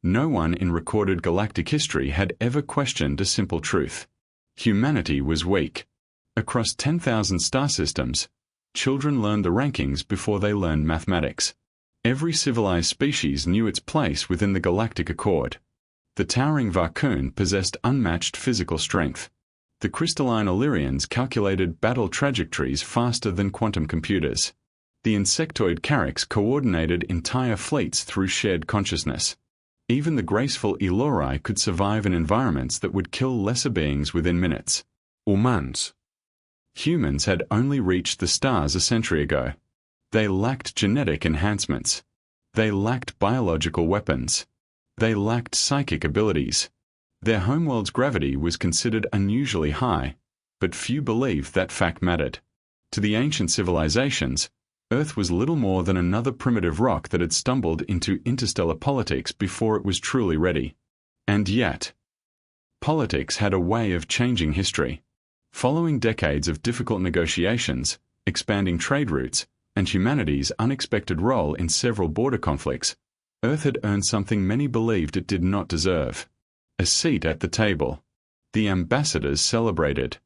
No one in recorded galactic history had ever questioned a simple truth. Humanity was weak. Across 10,000 star systems, children learned the rankings before they learned mathematics. Every civilized species knew its place within the galactic accord. The towering Varkoon possessed unmatched physical strength. The crystalline Illyrians calculated battle trajectories faster than quantum computers. The insectoid Carracks coordinated entire fleets through shared consciousness. Even the graceful Elori could survive in environments that would kill lesser beings within minutes. Humans. Humans had only reached the stars a century ago. They lacked genetic enhancements. They lacked biological weapons. They lacked psychic abilities. Their homeworld's gravity was considered unusually high, but few believed that fact mattered. To the ancient civilizations, Earth was little more than another primitive rock that had stumbled into interstellar politics before it was truly ready. And yet, politics had a way of changing history. Following decades of difficult negotiations, expanding trade routes, and humanity's unexpected role in several border conflicts, Earth had earned something many believed it did not deserve: a seat at the table. The ambassadors celebrated.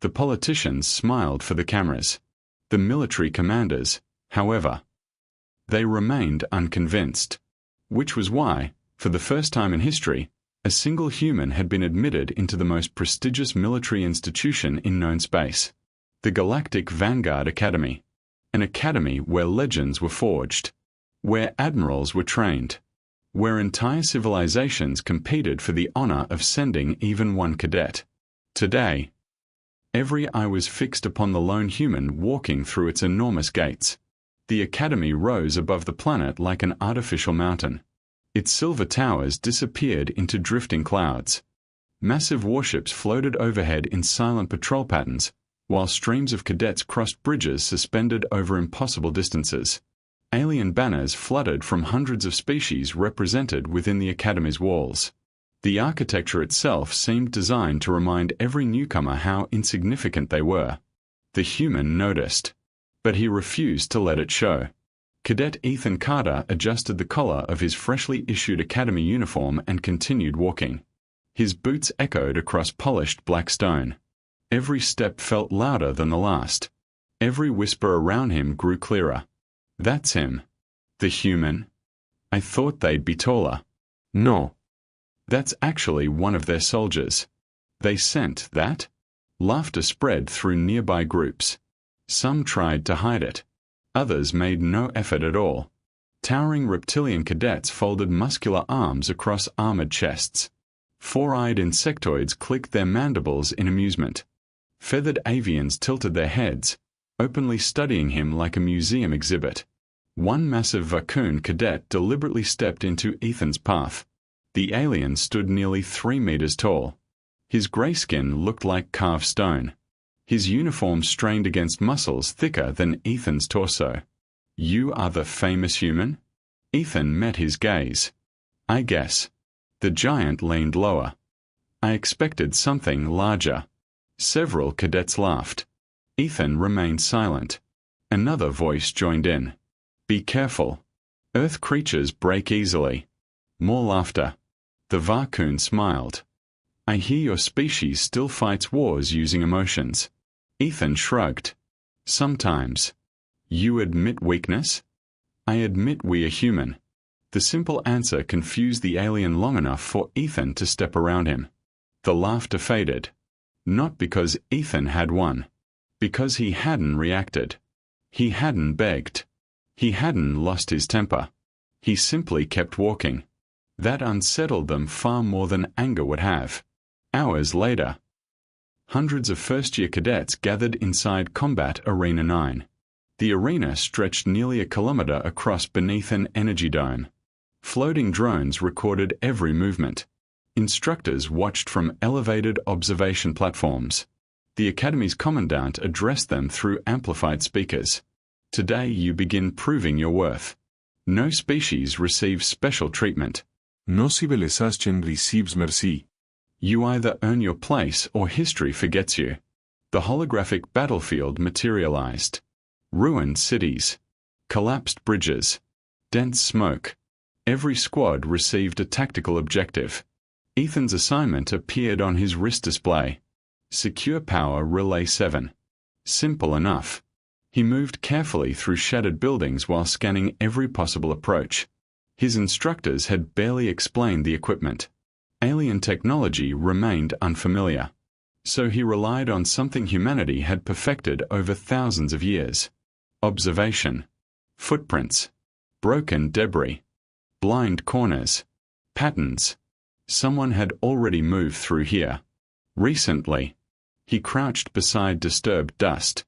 The politicians smiled for the cameras. The military commanders, however, they remained unconvinced. Which was why, for the first time in history, a single human had been admitted into the most prestigious military institution in known space: the Galactic Vanguard Academy. An academy where legends were forged, where admirals were trained, where entire civilizations competed for the honor of sending even one cadet. Today, every eye was fixed upon the lone human walking through its enormous gates. The academy rose above the planet like an artificial mountain. Its silver towers disappeared into drifting clouds. Massive warships floated overhead in silent patrol patterns, while streams of cadets crossed bridges suspended over impossible distances. Alien banners fluttered from hundreds of species represented within the academy's walls. The architecture itself seemed designed to remind every newcomer how insignificant they were. The human noticed, but he refused to let it show. Cadet Ethan Carter adjusted the collar of his freshly issued academy uniform and continued walking. His boots echoed across polished black stone. Every step felt louder than the last. Every whisper around him grew clearer. That's him. The human. I thought they'd be taller. No. That's actually one of their soldiers. They sent that? Laughter spread through nearby groups. Some tried to hide it. Others made no effort at all. Towering reptilian cadets folded muscular arms across armored chests. Four-eyed insectoids clicked their mandibles in amusement. Feathered avians tilted their heads, openly studying him like a museum exhibit. One massive Varkoon cadet deliberately stepped into Ethan's path. The alien stood nearly 3 meters tall. His gray skin looked like carved stone. His uniform strained against muscles thicker than Ethan's torso. You are the famous human? Ethan met his gaze. I guess. The giant leaned lower. I expected something larger. Several cadets laughed. Ethan remained silent. Another voice joined in. Be careful. Earth creatures break easily. More laughter. The Varkoon smiled. I hear your species still fights wars using emotions. Ethan shrugged. Sometimes. You admit weakness? I admit we are human. The simple answer confused the alien long enough for Ethan to step around him. The laughter faded. Not because Ethan had won. Because he hadn't reacted. He hadn't begged. He hadn't lost his temper. He simply kept walking. That unsettled them far more than anger would have. Hours later, hundreds of first-year cadets gathered inside Combat Arena 9. The arena stretched nearly a kilometer across beneath an energy dome. Floating drones recorded every movement. Instructors watched from elevated observation platforms. The Academy's commandant addressed them through amplified speakers. Today you begin proving your worth. No species receives special treatment. No civilization receives mercy. You either earn your place or history forgets you. The holographic battlefield materialized. Ruined cities. Collapsed bridges. Dense smoke. Every squad received a tactical objective. Ethan's assignment appeared on his wrist display. Secure Power Relay 7. Simple enough. He moved carefully through shattered buildings while scanning every possible approach. His instructors had barely explained the equipment. Alien technology remained unfamiliar. So he relied on something humanity had perfected over thousands of years. Observation. Footprints. Broken debris. Blind corners. Patterns. Someone had already moved through here. Recently. He crouched beside disturbed dust.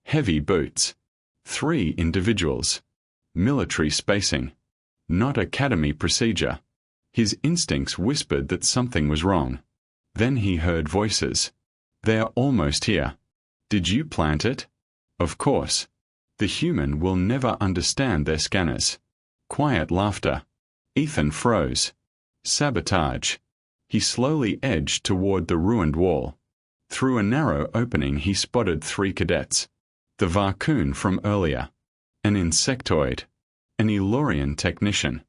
Heavy boots. 3 individuals. Military spacing. Not academy procedure. His instincts whispered that something was wrong. Then he heard voices. They're almost here. Did you plant it? Of course. The human will never understand their scanners. Quiet laughter. Ethan froze. Sabotage. He slowly edged toward the ruined wall. Through a narrow opening he spotted 3 cadets. The Varcoon from earlier. An insectoid. An Elorian technician.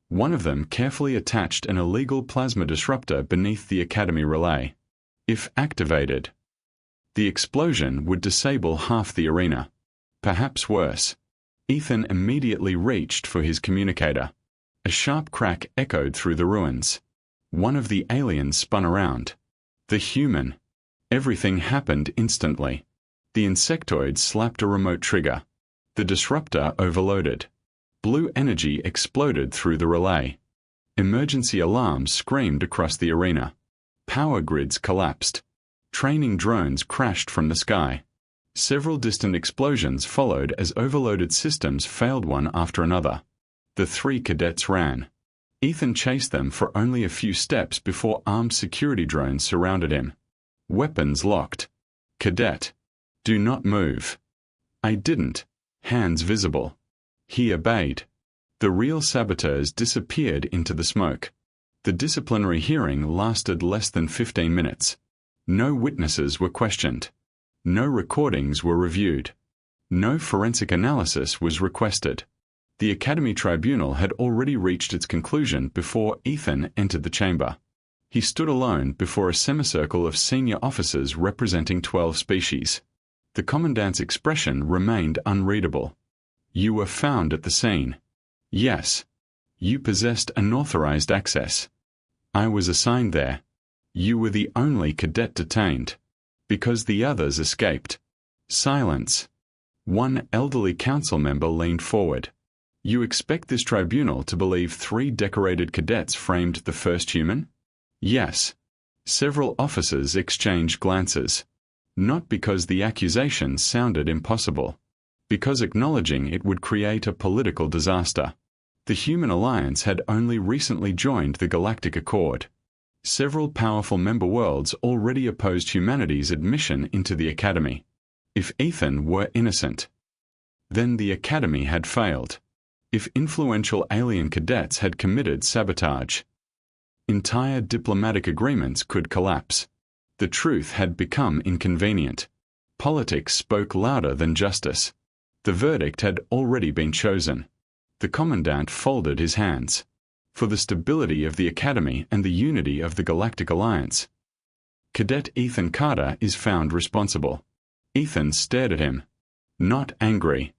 One of them carefully attached an illegal plasma disruptor beneath the Academy relay. If activated, the explosion would disable half the arena. Perhaps worse. Ethan immediately reached for his communicator. A sharp crack echoed through the ruins. One of the aliens spun around. The human. Everything happened instantly. The insectoid slapped a remote trigger. The disruptor overloaded. Blue energy exploded through the relay. Emergency alarms screamed across the arena. Power grids collapsed. Training drones crashed from the sky. Several distant explosions followed as overloaded systems failed one after another. The 3 cadets ran. Ethan chased them for only a few steps before armed security drones surrounded him. Weapons locked. Cadet. Do not move. I didn't. Hands visible. He obeyed. The real saboteurs disappeared into the smoke. The disciplinary hearing lasted less than 15 minutes. No witnesses were questioned. No recordings were reviewed. No forensic analysis was requested. The Academy Tribunal had already reached its conclusion before Ethan entered the chamber. He stood alone before a semicircle of senior officers representing 12 species. The Commandant's expression remained unreadable. You were found at the scene. Yes. You possessed unauthorized access. I was assigned there. You were the only cadet detained. Because the others escaped. Silence. One elderly council member leaned forward. You expect this tribunal to believe 3 decorated cadets framed the first human? Yes. Several officers exchanged glances. Not because the accusation sounded impossible. Because acknowledging it would create a political disaster. The Human Alliance had only recently joined the Galactic Accord. Several powerful member worlds already opposed humanity's admission into the Academy. If Ethan were innocent, then the Academy had failed. If influential alien cadets had committed sabotage, entire diplomatic agreements could collapse. The truth had become inconvenient. Politics spoke louder than justice. The verdict had already been chosen. The Commandant folded his hands. For the stability of the Academy and the unity of the Galactic Alliance. Cadet Ethan Carter is found responsible. Ethan stared at him. Not angry.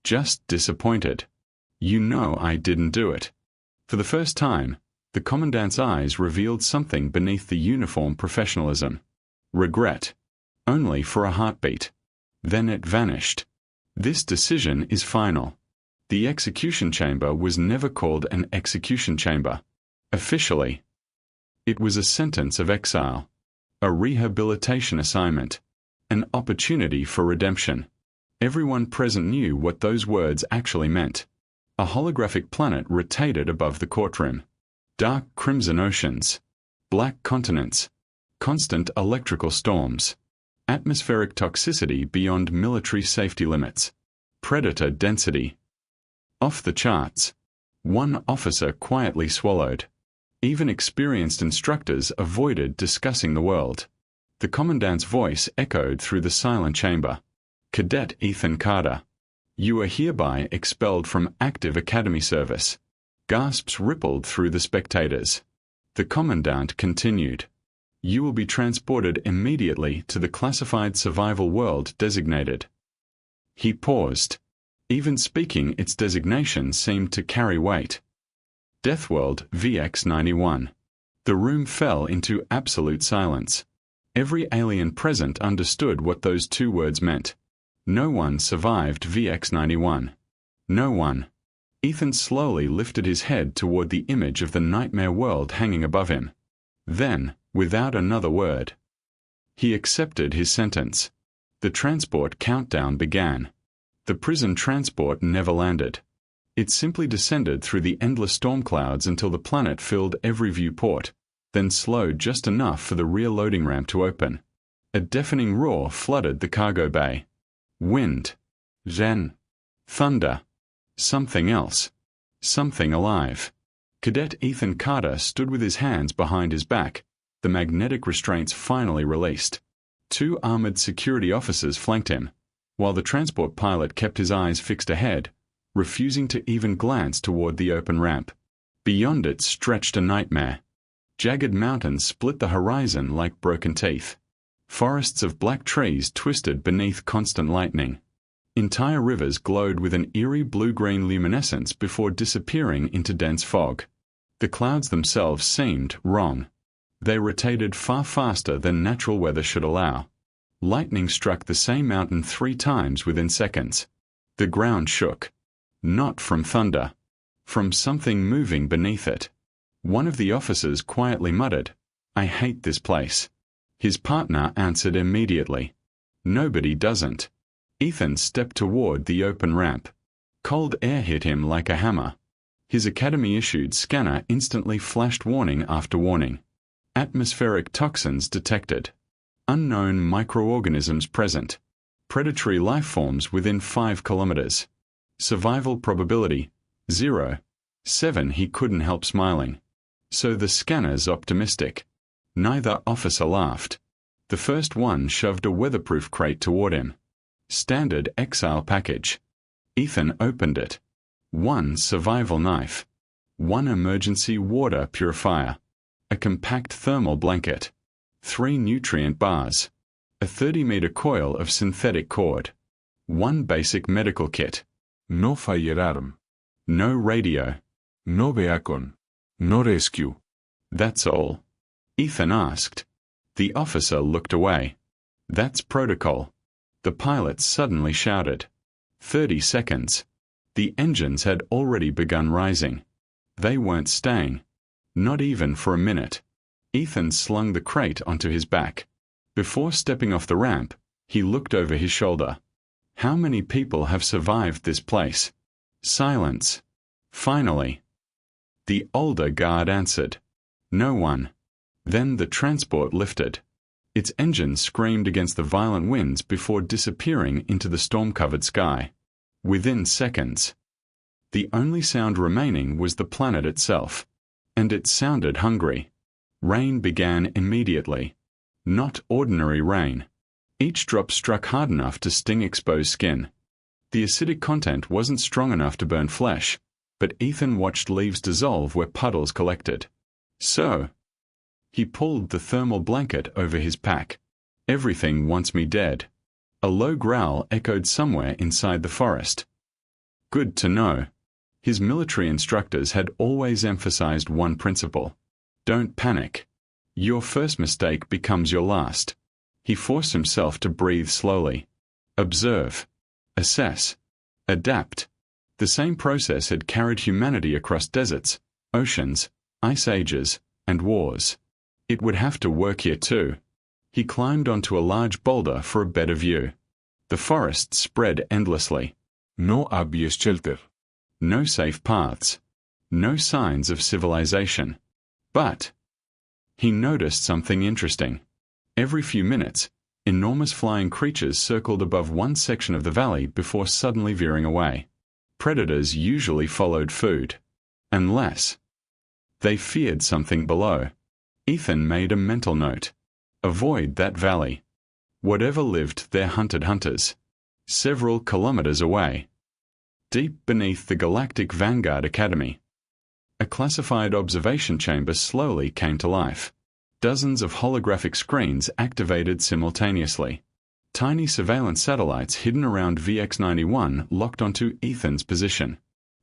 Just disappointed. You know I didn't do it. For the first time, the Commandant's eyes revealed something beneath the uniform professionalism. Regret. Only for a heartbeat. Then it vanished. This decision is final. The execution chamber was never called an execution chamber. Officially, it was a sentence of exile. A rehabilitation assignment. An opportunity for redemption. Everyone present knew what those words actually meant. A holographic planet rotated above the courtroom. Dark crimson oceans. Black continents. Constant electrical storms. Atmospheric toxicity beyond military safety limits. Predator density. Off the charts. One officer quietly swallowed. Even experienced instructors avoided discussing the world. The Commandant's voice echoed through the silent chamber. Cadet Ethan Carter. You are hereby expelled from active Academy service. Gasps rippled through the spectators. The commandant continued. You will be transported immediately to the classified survival world designated. He paused. Even speaking its designation seemed to carry weight. Deathworld VX-91. The room fell into absolute silence. Every alien present understood what those two words meant. No one survived VX-91. No one. Ethan slowly lifted his head toward the image of the nightmare world hanging above him. Then, without another word, he accepted his sentence. The transport countdown began. The prison transport never landed. It simply descended through the endless storm clouds until the planet filled every viewport, then slowed just enough for the rear loading ramp to open. A deafening roar flooded the cargo bay. Wind. Then. Thunder. Something else. Something alive. Cadet Ethan Carter stood with his hands behind his back, the magnetic restraints finally released. 2 armored security officers flanked him, while the transport pilot kept his eyes fixed ahead, refusing to even glance toward the open ramp. Beyond it stretched a nightmare. Jagged mountains split the horizon like broken teeth. Forests of black trees twisted beneath constant lightning. Entire rivers glowed with an eerie blue-green luminescence before disappearing into dense fog. The clouds themselves seemed wrong. They rotated far faster than natural weather should allow. Lightning struck the same mountain 3 times within seconds. The ground shook. Not from thunder. From something moving beneath it. One of the officers quietly muttered, "I hate this place." His partner answered immediately, "Nobody doesn't." Ethan stepped toward the open ramp. Cold air hit him like a hammer. His Academy-issued scanner instantly flashed warning after warning. Atmospheric toxins detected. Unknown microorganisms present. Predatory lifeforms within 5 kilometers. Survival probability, 0. 7. He couldn't help smiling. So the scanner's optimistic. Neither officer laughed. The first one shoved a weatherproof crate toward him. Standard exile package. Ethan opened it. 1 survival knife. 1 emergency water purifier. A compact thermal blanket. 3 nutrient bars. A 30-meter coil of synthetic cord. 1 basic medical kit. No firearm. No radio. No beacon. No rescue. That's all. Ethan asked. The officer looked away. That's protocol. The pilot suddenly shouted. 30 seconds. The engines had already begun rising. They weren't staying. Not even for a minute. Ethan slung the crate onto his back. Before stepping off the ramp, he looked over his shoulder. How many people have survived this place? Silence. Finally. The older guard answered. No one. Then the transport lifted. Its engines screamed against the violent winds before disappearing into the storm-covered sky. Within seconds. The only sound remaining was the planet itself. And it sounded hungry. Rain began immediately. Not ordinary rain. Each drop struck hard enough to sting exposed skin. The acidic content wasn't strong enough to burn flesh, but Ethan watched leaves dissolve where puddles collected. So, he pulled the thermal blanket over his pack. Everything wants me dead. A low growl echoed somewhere inside the forest. Good to know. His military instructors had always emphasized one principle. Don't panic. Your first mistake becomes your last. He forced himself to breathe slowly. Observe. Assess. Adapt. The same process had carried humanity across deserts, oceans, ice ages, and wars. It would have to work here too. He climbed onto a large boulder for a better view. The forest spread endlessly. No obvious shelter. No safe paths. No signs of civilization. But he noticed something interesting. Every few minutes, enormous flying creatures circled above one section of the valley before suddenly veering away. Predators usually followed food. Unless they feared something below. Ethan made a mental note. Avoid that valley. Whatever lived there hunted hunters. Several kilometers away. Deep beneath the Galactic Vanguard Academy. A classified observation chamber slowly came to life. Dozens of holographic screens activated simultaneously. Tiny surveillance satellites hidden around VX-91 locked onto Ethan's position.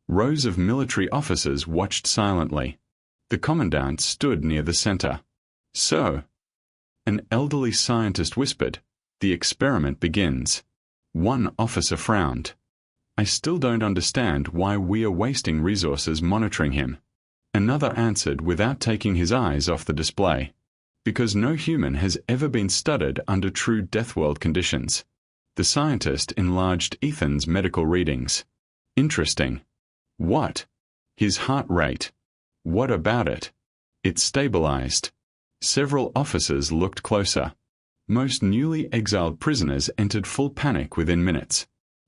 Rows of military officers watched silently. The commandant stood near the center. "So," an elderly scientist whispered, "the experiment begins." One officer frowned. "I still don't understand why we are wasting resources monitoring him." Another answered without taking his eyes off the display. "Because no human has ever been studied under true Deathworld conditions." The scientist enlarged Ethan's medical readings. "Interesting." "What?" "His heart rate." "What about it?" "It stabilized." Several officers looked closer. Most newly exiled prisoners entered full panic within minutes.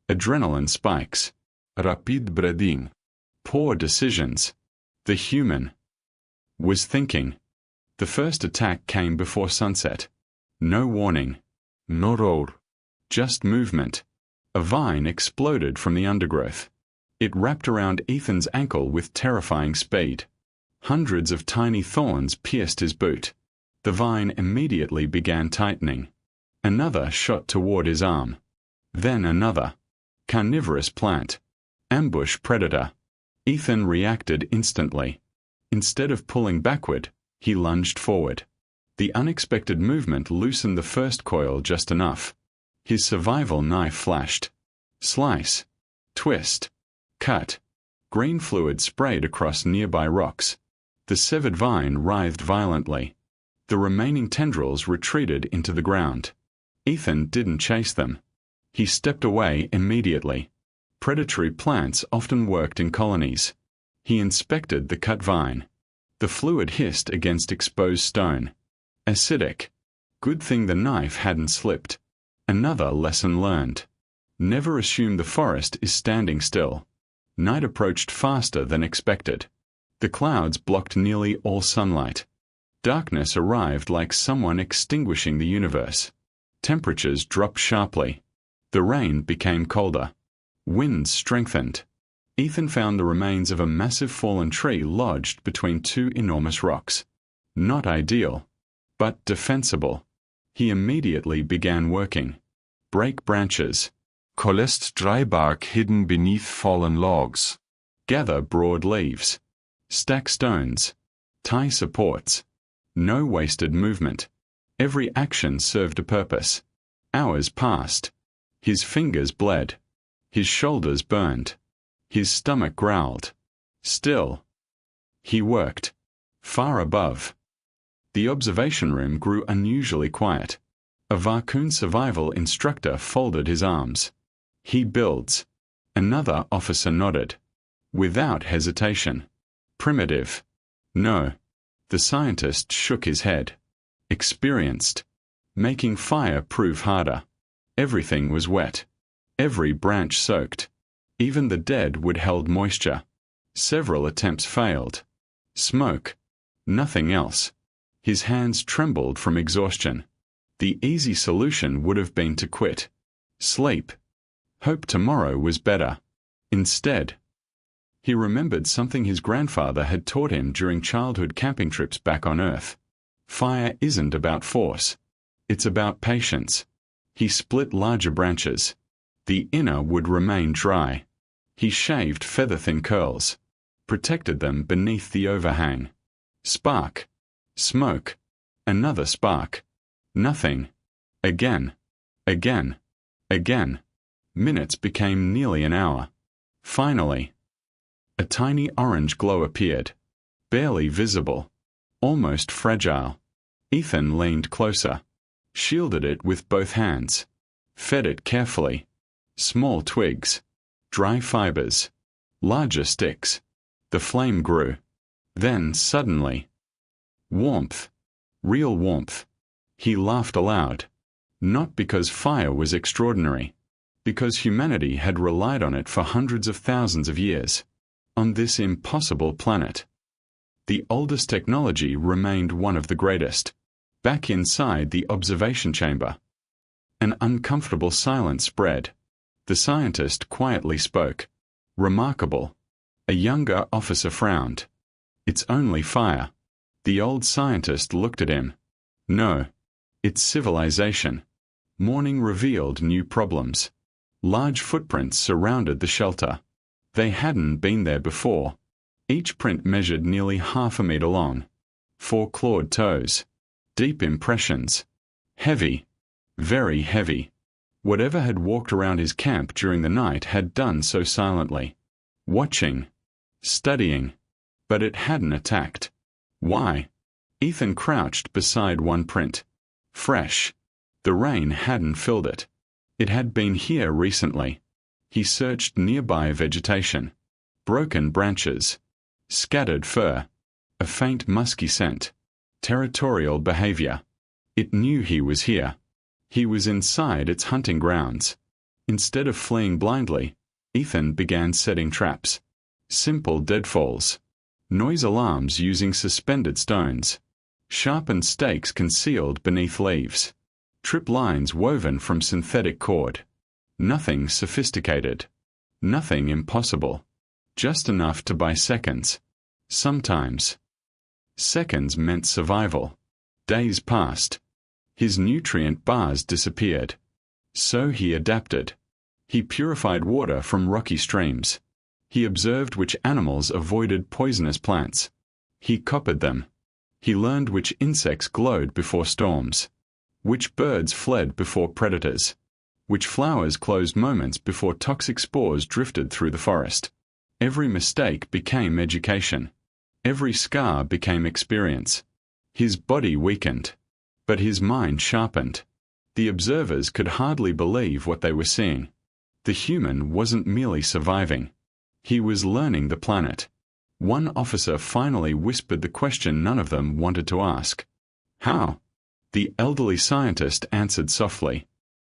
Adrenaline spikes. Rapid breathing. Poor decisions. The human was thinking. The first attack came before sunset. No warning. No roar. Just movement. A vine exploded from the undergrowth. It wrapped around Ethan's ankle with terrifying speed. Hundreds of tiny thorns pierced his boot. The vine immediately began tightening. Another shot toward his arm. Then another. Carnivorous plant. Ambush predator. Ethan reacted instantly. Instead of pulling backward, he lunged forward. The unexpected movement loosened the first coil just enough. His survival knife flashed. Slice. Twist. Cut. Green fluid sprayed across nearby rocks. The severed vine writhed violently. The remaining tendrils retreated into the ground. Ethan didn't chase them. He stepped away immediately. Predatory plants often worked in colonies. He inspected the cut vine. The fluid hissed against exposed stone. Acidic. Good thing the knife hadn't slipped. Another lesson learned. Never assume the forest is standing still. Night approached faster than expected. The clouds blocked nearly all sunlight. Darkness arrived like someone extinguishing the universe. Temperatures dropped sharply. The rain became colder. Winds strengthened. Ethan found the remains of a massive fallen tree lodged between two enormous rocks. Not ideal, but defensible. He immediately began working. Break branches. Collect dry bark hidden beneath fallen logs. Gather broad leaves. Stack stones. Tie supports. No wasted movement. Every action served a purpose. Hours passed. His fingers bled. His shoulders burned. His stomach growled. Still, he worked. Far above. The observation room grew unusually quiet. A Varcoon survival instructor folded his arms. "He builds." Another officer nodded. Without hesitation. "Primitive." "No." The scientist shook his head. "Experienced." Making fire prove harder. Everything was wet. Every branch soaked. Even the dead wood held moisture. Several attempts failed. Smoke. Nothing else. His hands trembled from exhaustion. The easy solution would have been to quit. Sleep. Hope tomorrow was better. Instead, he remembered something his grandfather had taught him during childhood camping trips back on Earth. Fire isn't about force. It's about patience. He split larger branches. The inner would remain dry. He shaved feather-thin curls. Protected them beneath the overhang. Spark. Smoke. Another spark. Nothing. Again. Again. Again. Minutes became nearly an hour. Finally, a tiny orange glow appeared. Barely visible. Almost fragile. Ethan leaned closer. Shielded it with both hands. Fed it carefully. Small twigs. Dry fibers. Larger sticks. The flame grew. Then suddenly, warmth. Real warmth. He laughed aloud. Not because fire was extraordinary. Because humanity had relied on it for hundreds of thousands of years. On this impossible planet. The oldest technology remained one of the greatest. Back inside the observation chamber. An uncomfortable silence spread. The scientist quietly spoke. "Remarkable." A younger officer frowned. It's only fire. The old scientist looked at him. No. It's civilization. Morning revealed new problems. Large footprints surrounded the shelter. They hadn't been there before. Each print measured nearly 1/2 meter long. 4 clawed toes. Deep impressions. Heavy. Very heavy. Whatever had walked around his camp during the night had done so silently. Watching. Studying. But it hadn't attacked. Why? Ethan crouched beside one print. Fresh. The rain hadn't filled it. It had been here recently. He searched nearby vegetation. Broken branches. Scattered fur. A faint musky scent. Territorial behavior. It knew he was here. He was inside its hunting grounds. Instead of fleeing blindly, Ethan began setting traps. Simple deadfalls. Noise alarms using suspended stones. Sharpened stakes concealed beneath leaves. Trip lines woven from synthetic cord. Nothing sophisticated. Nothing impossible. Just enough to buy seconds. Sometimes. Seconds meant survival. Days passed. His nutrient bars disappeared. So he adapted. He purified water from rocky streams. He observed which animals avoided poisonous plants. He copied them. He learned which insects glowed before storms. Which birds fled before predators. Which flowers closed moments before toxic spores drifted through the forest. Every mistake became education. Every scar became experience. His body weakened. But his mind sharpened. The observers could hardly believe what they were seeing. The human wasn't merely surviving. He was learning the planet. One officer finally whispered the question none of them wanted to ask. How? The elderly scientist answered softly.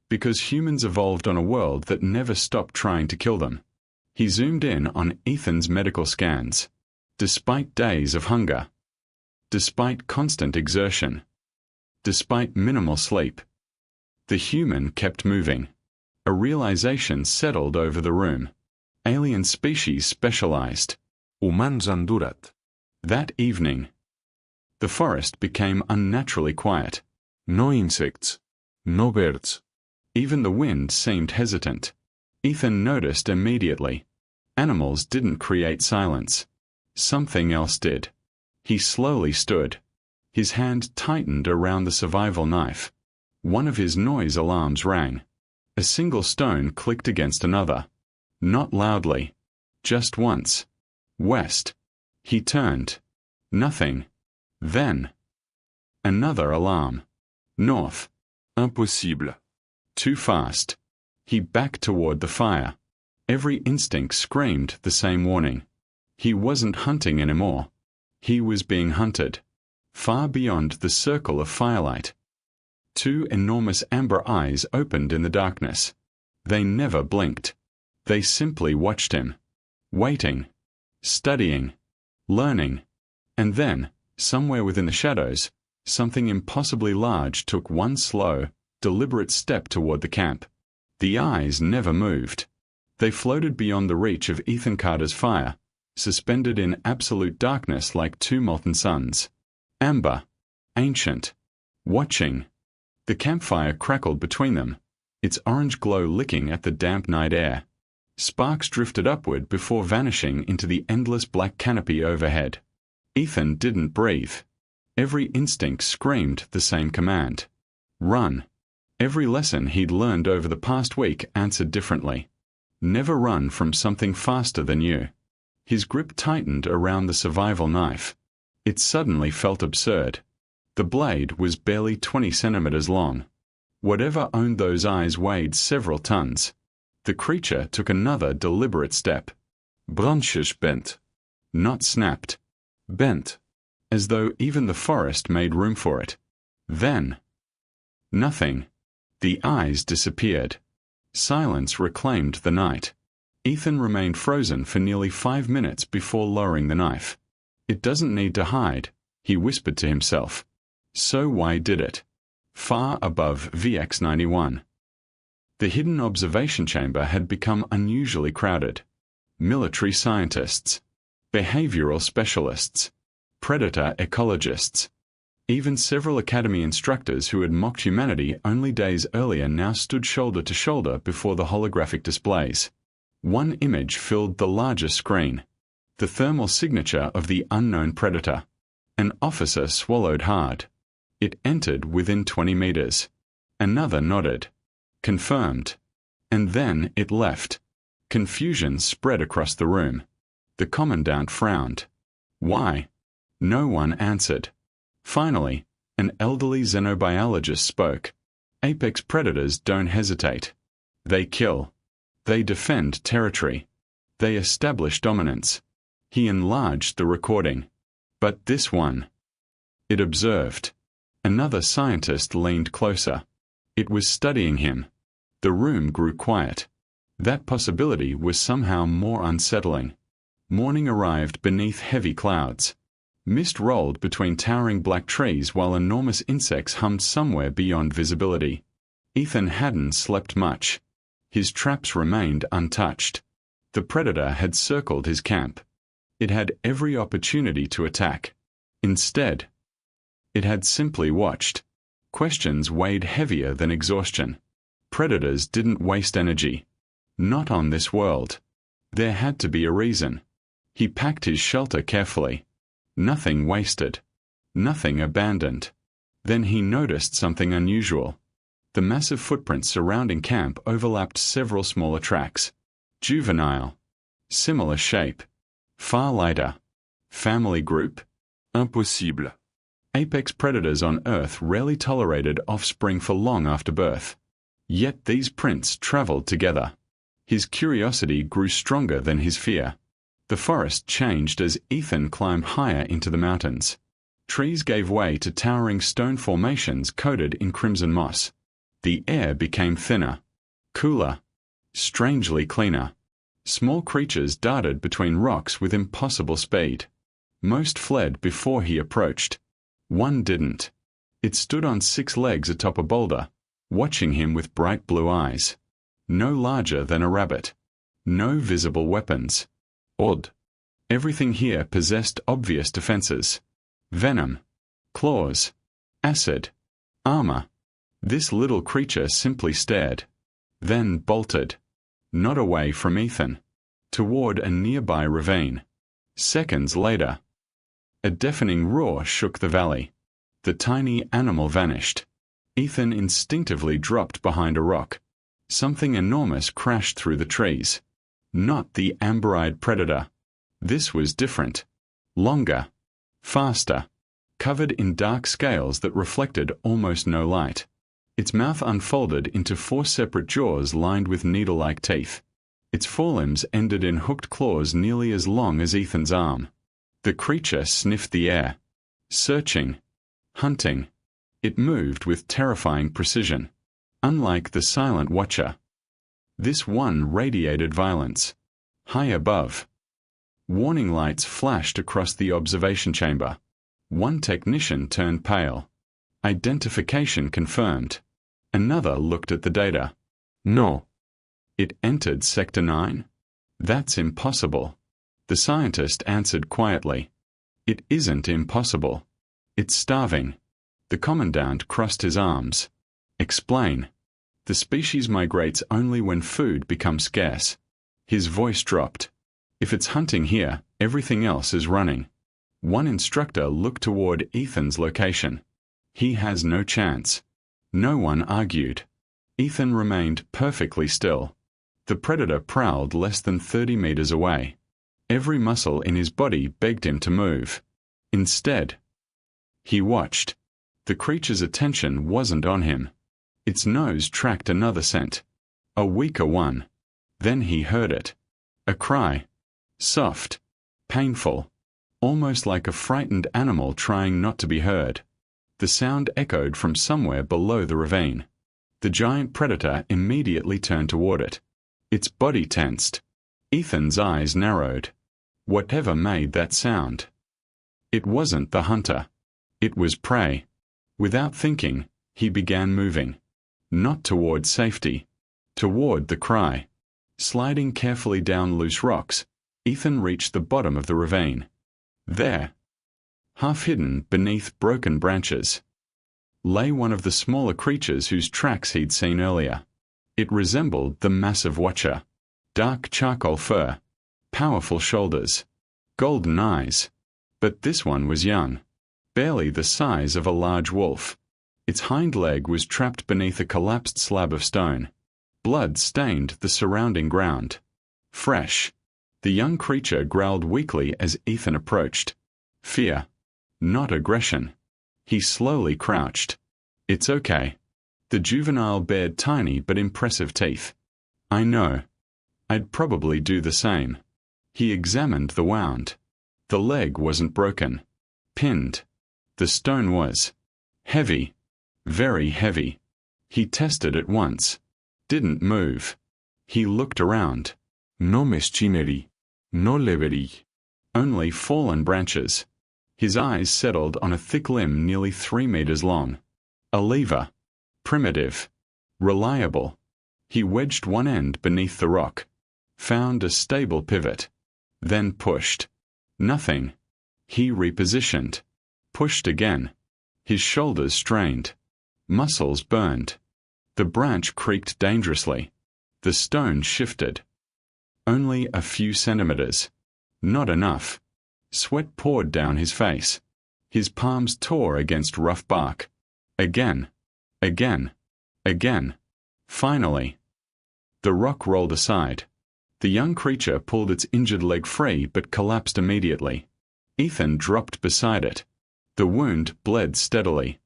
Because humans evolved on a world that never stopped trying to kill them. He zoomed in on Ethan's medical scans. Despite days of hunger. Despite constant exertion. Despite minimal sleep. The human kept moving. A realization settled over the room. Alien species specialized. Humans han durat. That evening, the forest became unnaturally quiet. No insects. No birds. Even the wind seemed hesitant. Ethan noticed immediately. Animals didn't create silence. Something else did. He slowly stood. His hand tightened around the survival knife. One of his noise alarms rang. A single stone clicked against another. Not loudly. Just once. West. He turned. Nothing. Then. Another alarm. North. Impossible. Too fast. He backed toward the fire. Every instinct screamed the same warning. He wasn't hunting anymore. He was being hunted. Far beyond the circle of firelight. 2 enormous amber eyes opened in the darkness. They never blinked. They simply watched him. Waiting. Studying. Learning. And then, somewhere within the shadows, something impossibly large took one slow, deliberate step toward the camp. The eyes never moved. They floated beyond the reach of Ethan Carter's fire, suspended in absolute darkness like 2 molten suns. Amber. Ancient. Watching. The campfire crackled between them, its orange glow licking at the damp night air. Sparks drifted upward before vanishing into the endless black canopy overhead. Ethan didn't breathe. Every instinct screamed the same command. Run. Every lesson he'd learned over the past week answered differently. Never run from something faster than you. His grip tightened around the survival knife. It suddenly felt absurd. The blade was barely 20 centimeters long. Whatever owned those eyes weighed several tons. The creature took another deliberate step. Branches bent. Not snapped. Bent. As though even the forest made room for it. Then. Nothing. The eyes disappeared. Silence reclaimed the night. Ethan remained frozen for nearly 5 minutes before lowering the knife. It doesn't need to hide, he whispered to himself. So why did it? Far above VX-91. The hidden observation chamber had become unusually crowded. Military scientists. Behavioral specialists. predator ecologists. Even several Academy instructors who had mocked humanity only days earlier now stood shoulder to shoulder before the holographic displays. One image filled the larger screen. The thermal signature of the unknown predator. An officer swallowed hard. It entered within 20 meters. Another nodded. Confirmed. And then it left. Confusion spread across the room. The commandant frowned. Why? No one answered. Finally, an elderly xenobiologist spoke. Apex predators don't hesitate. They kill. They defend territory. They establish dominance. He enlarged the recording. But this one. It observed. Another scientist leaned closer. It was studying him. The room grew quiet. That possibility was somehow more unsettling. Morning arrived beneath heavy clouds. Mist rolled between towering black trees while enormous insects hummed somewhere beyond visibility. Ethan hadn't slept much. His traps remained untouched. The predator had circled his camp. It had every opportunity to attack. Instead, it had simply watched. Questions weighed heavier than exhaustion. Predators didn't waste energy. Not on this world. There had to be a reason. He packed his shelter carefully. Nothing wasted. Nothing abandoned. Then he noticed something unusual. The massive footprints surrounding camp overlapped several smaller tracks. Juvenile. Similar shape. Far lighter. Family group? Impossible. Apex predators on Earth rarely tolerated offspring for long after birth. Yet these prints traveled together. His curiosity grew stronger than his fear. The forest changed as Ethan climbed higher into the mountains. Trees gave way to towering stone formations coated in crimson moss. The air became thinner, cooler, strangely cleaner. Small creatures darted between rocks with impossible speed. Most fled before he approached. One didn't. It stood on 6 legs atop a boulder, watching him with bright blue eyes. No larger than a rabbit. No visible weapons. Odd. Everything here possessed obvious defenses. Venom. Claws. Acid. Armor. This little creature simply stared. Then bolted. Not away from Ethan. Toward a nearby ravine. Seconds later. A deafening roar shook the valley. The tiny animal vanished. Ethan instinctively dropped behind a rock. Something enormous crashed through the trees. Not the amber-eyed predator. This was different. Longer. Faster. Covered in dark scales that reflected almost no light. Its mouth unfolded into 4 separate jaws lined with needle-like teeth. Its forelimbs ended in hooked claws nearly as long as Ethan's arm. The creature sniffed the air. Searching. Hunting. It moved with terrifying precision. Unlike the silent watcher. This one radiated violence. High above. Warning lights flashed across the observation chamber. One technician turned pale. Identification confirmed. Another looked at the data. No. It entered Sector 9? That's impossible. The scientist answered quietly. It isn't impossible. It's starving. The commandant crossed his arms. Explain. The species migrates only when food becomes scarce. His voice dropped. If it's hunting here, everything else is running. One instructor looked toward Ethan's location. He has no chance. No one argued. Ethan remained perfectly still. The predator prowled less than 30 meters away. Every muscle in his body begged him to move. Instead, he watched. The creature's attention wasn't on him. Its nose tracked another scent. A weaker one. Then he heard it. A cry. Soft. Painful. Almost like a frightened animal trying not to be heard. The sound echoed from somewhere below the ravine. The giant predator immediately turned toward it. Its body tensed. Ethan's eyes narrowed. Whatever made that sound. It wasn't the hunter. It was prey. Without thinking, he began moving. Not toward safety. Toward the cry. Sliding carefully down loose rocks, Ethan reached the bottom of the ravine. There. Half hidden beneath broken branches lay one of the smaller creatures whose tracks he'd seen earlier. It resembled the massive Watcher. Dark charcoal fur, powerful shoulders, golden eyes. But this one was young, barely the size of a large wolf. Its hind leg was trapped beneath a collapsed slab of stone. Blood stained the surrounding ground. Fresh. The young creature growled weakly as Ethan approached. Fear, not aggression. He slowly crouched. It's okay. The juvenile bared tiny but impressive teeth. I know. I'd probably do the same. He examined the wound. The leg wasn't broken. Pinned. The stone was. Heavy. Very heavy. He tested it once. Didn't move. He looked around. No machinery. No levery. Only fallen branches. His eyes settled on a thick limb nearly 3 meters long. A lever. Primitive. Reliable. He wedged one end beneath the rock. Found a stable pivot. Then pushed. Nothing. He repositioned. Pushed again. His shoulders strained. Muscles burned. The branch creaked dangerously. The stone shifted. Only a few centimeters. Not enough. Sweat poured down his face. His palms tore against rough bark. Again. Again. Again. Finally. The rock rolled aside. The young creature pulled its injured leg free but collapsed immediately. Ethan dropped beside it. The wound bled steadily.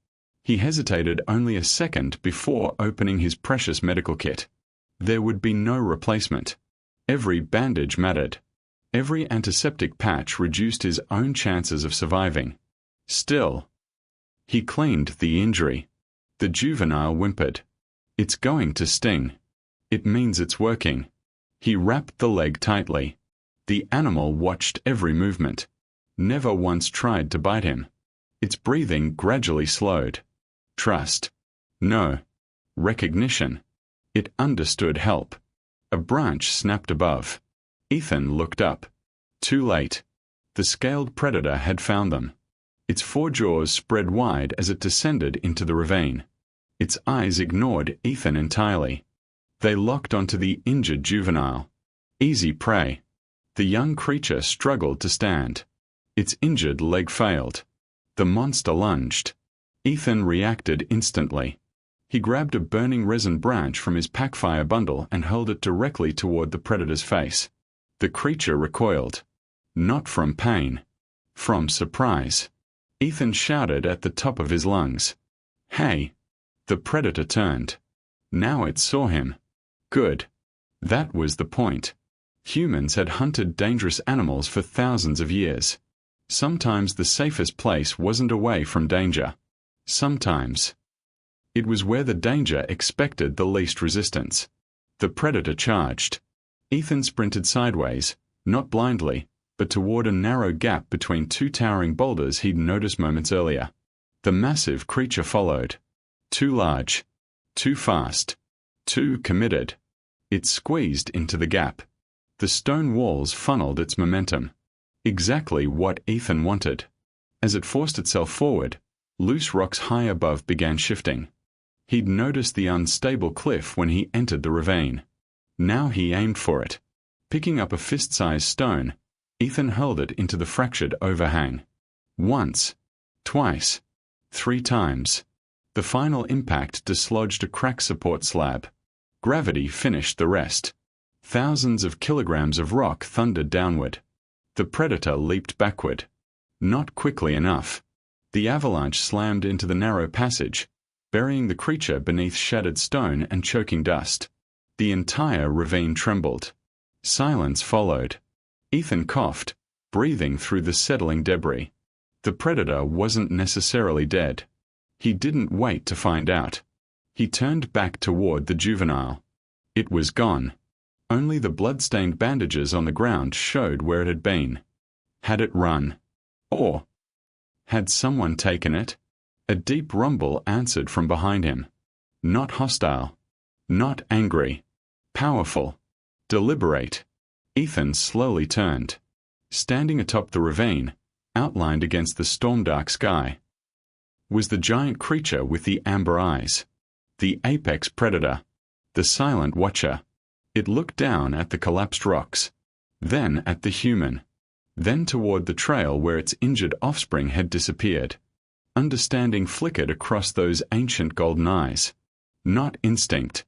He hesitated only a second before opening his precious medical kit. There would be no replacement. Every bandage mattered. Every antiseptic patch reduced his own chances of surviving. Still. He cleaned the injury. The juvenile whimpered. It's going to sting. It means it's working. He wrapped the leg tightly. The animal watched every movement. Never once tried to bite him. Its breathing gradually slowed. Trust. No. Recognition. It understood help. A branch snapped above. Ethan looked up. Too late. The scaled predator had found them. Its forejaws spread wide as it descended into the ravine. Its eyes ignored Ethan entirely. They locked onto the injured juvenile. Easy prey. The young creature struggled to stand. Its injured leg failed. The monster lunged. Ethan reacted instantly. He grabbed a burning resin branch from his packfire bundle and hurled it directly toward the predator's face. The creature recoiled. Not from pain. From surprise. Ethan shouted at the top of his lungs. Hey! The predator turned. Now it saw him. Good. That was the point. Humans had hunted dangerous animals for thousands of years. Sometimes the safest place wasn't away from danger. Sometimes it was where the danger expected the least resistance. The predator charged. Ethan sprinted sideways, not blindly, but toward a narrow gap between 2 towering boulders he'd noticed moments earlier. The massive creature followed. Too large. Too fast. Too committed. It squeezed into the gap. The stone walls funneled its momentum. Exactly what Ethan wanted. As it forced itself forward, loose rocks high above began shifting. He'd noticed the unstable cliff when he entered the ravine. Now he aimed for it. Picking up a fist-sized stone, Ethan hurled it into the fractured overhang. Once. Twice. 3 times. The final impact dislodged a crack support slab. Gravity finished the rest. Thousands of kilograms of rock thundered downward. The predator leaped backward. Not quickly enough. The avalanche slammed into the narrow passage, burying the creature beneath shattered stone and choking dust. The entire ravine trembled. Silence followed. Ethan coughed, breathing through the settling debris. The predator wasn't necessarily dead. He didn't wait to find out. He turned back toward the juvenile. It was gone. Only the blood-stained bandages on the ground showed where it had been. Had it run? Or had someone taken it? A deep rumble answered from behind him. Not hostile. Not angry. Powerful. Deliberate. Ethan slowly turned. Standing atop the ravine, outlined against the storm-dark sky, was the giant creature with the amber eyes, the apex predator, the silent watcher. It looked down at the collapsed rocks, then at the human, then toward the trail where its injured offspring had disappeared. Understanding flickered across those ancient golden eyes. Not instinct,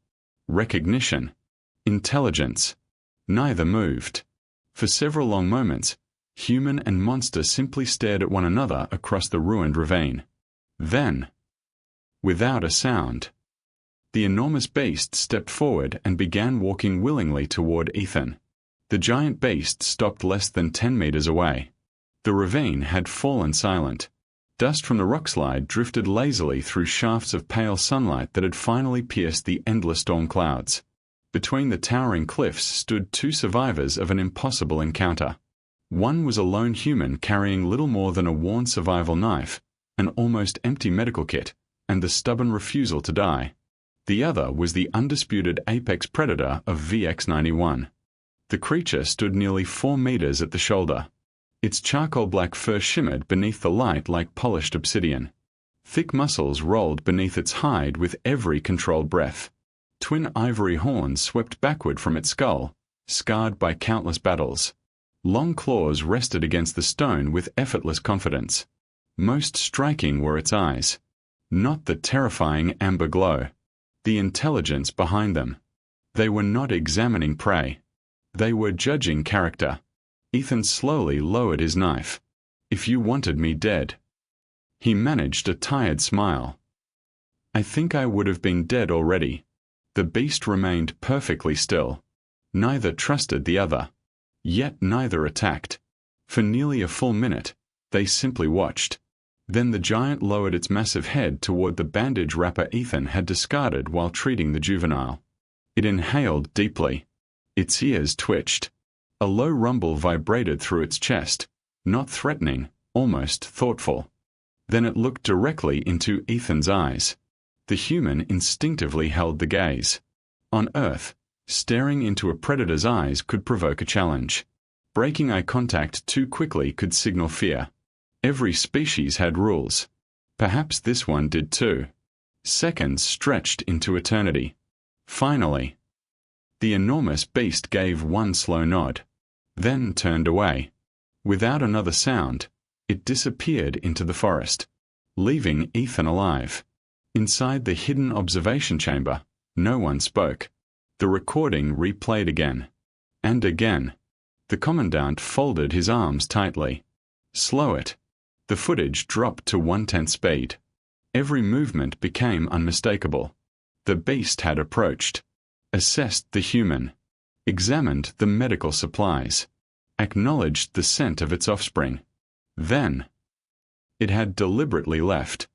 recognition, intelligence. Neither moved. For several long moments, human and monster simply stared at one another across the ruined ravine. Then, without a sound, the enormous beast stepped forward and began walking willingly toward Ethan. The giant beast stopped less than 10 meters away. The ravine had fallen silent. Dust from the rockslide drifted lazily through shafts of pale sunlight that had finally pierced the endless storm clouds. Between the towering cliffs stood two survivors of an impossible encounter. One was a lone human carrying little more than a worn survival knife, an almost empty medical kit, and the stubborn refusal to die. The other was the undisputed apex predator of VX-91. The creature stood nearly 4 meters at the shoulder. Its charcoal-black fur shimmered beneath the light like polished obsidian. Thick muscles rolled beneath its hide with every controlled breath. Twin ivory horns swept backward from its skull, scarred by countless battles. Long claws rested against the stone with effortless confidence. Most striking were its eyes. Not the terrifying amber glow. The intelligence behind them. They were not examining prey. They were judging character. Ethan slowly lowered his knife. "If you wanted me dead." He managed a tired smile. "I think I would have been dead already." The beast remained perfectly still. Neither trusted the other. Yet neither attacked. For nearly a full minute, they simply watched. Then the giant lowered its massive head toward the bandage wrapper Ethan had discarded while treating the juvenile. It inhaled deeply. Its ears twitched. A low rumble vibrated through its chest, not threatening, almost thoughtful. Then it looked directly into Ethan's eyes. The human instinctively held the gaze. On Earth, staring into a predator's eyes could provoke a challenge. Breaking eye contact too quickly could signal fear. Every species had rules. Perhaps this one did too. Seconds stretched into eternity. Finally, the enormous beast gave one slow nod, then turned away. Without another sound, it disappeared into the forest, leaving Ethan alive. Inside the hidden observation chamber, no one spoke. The recording replayed again. And again. The commandant folded his arms tightly. "Slow it." The footage dropped to 1/10 speed. Every movement became unmistakable. The beast had approached, assessed the human, examined the medical supplies, acknowledged the scent of its offspring. Then, it had deliberately left.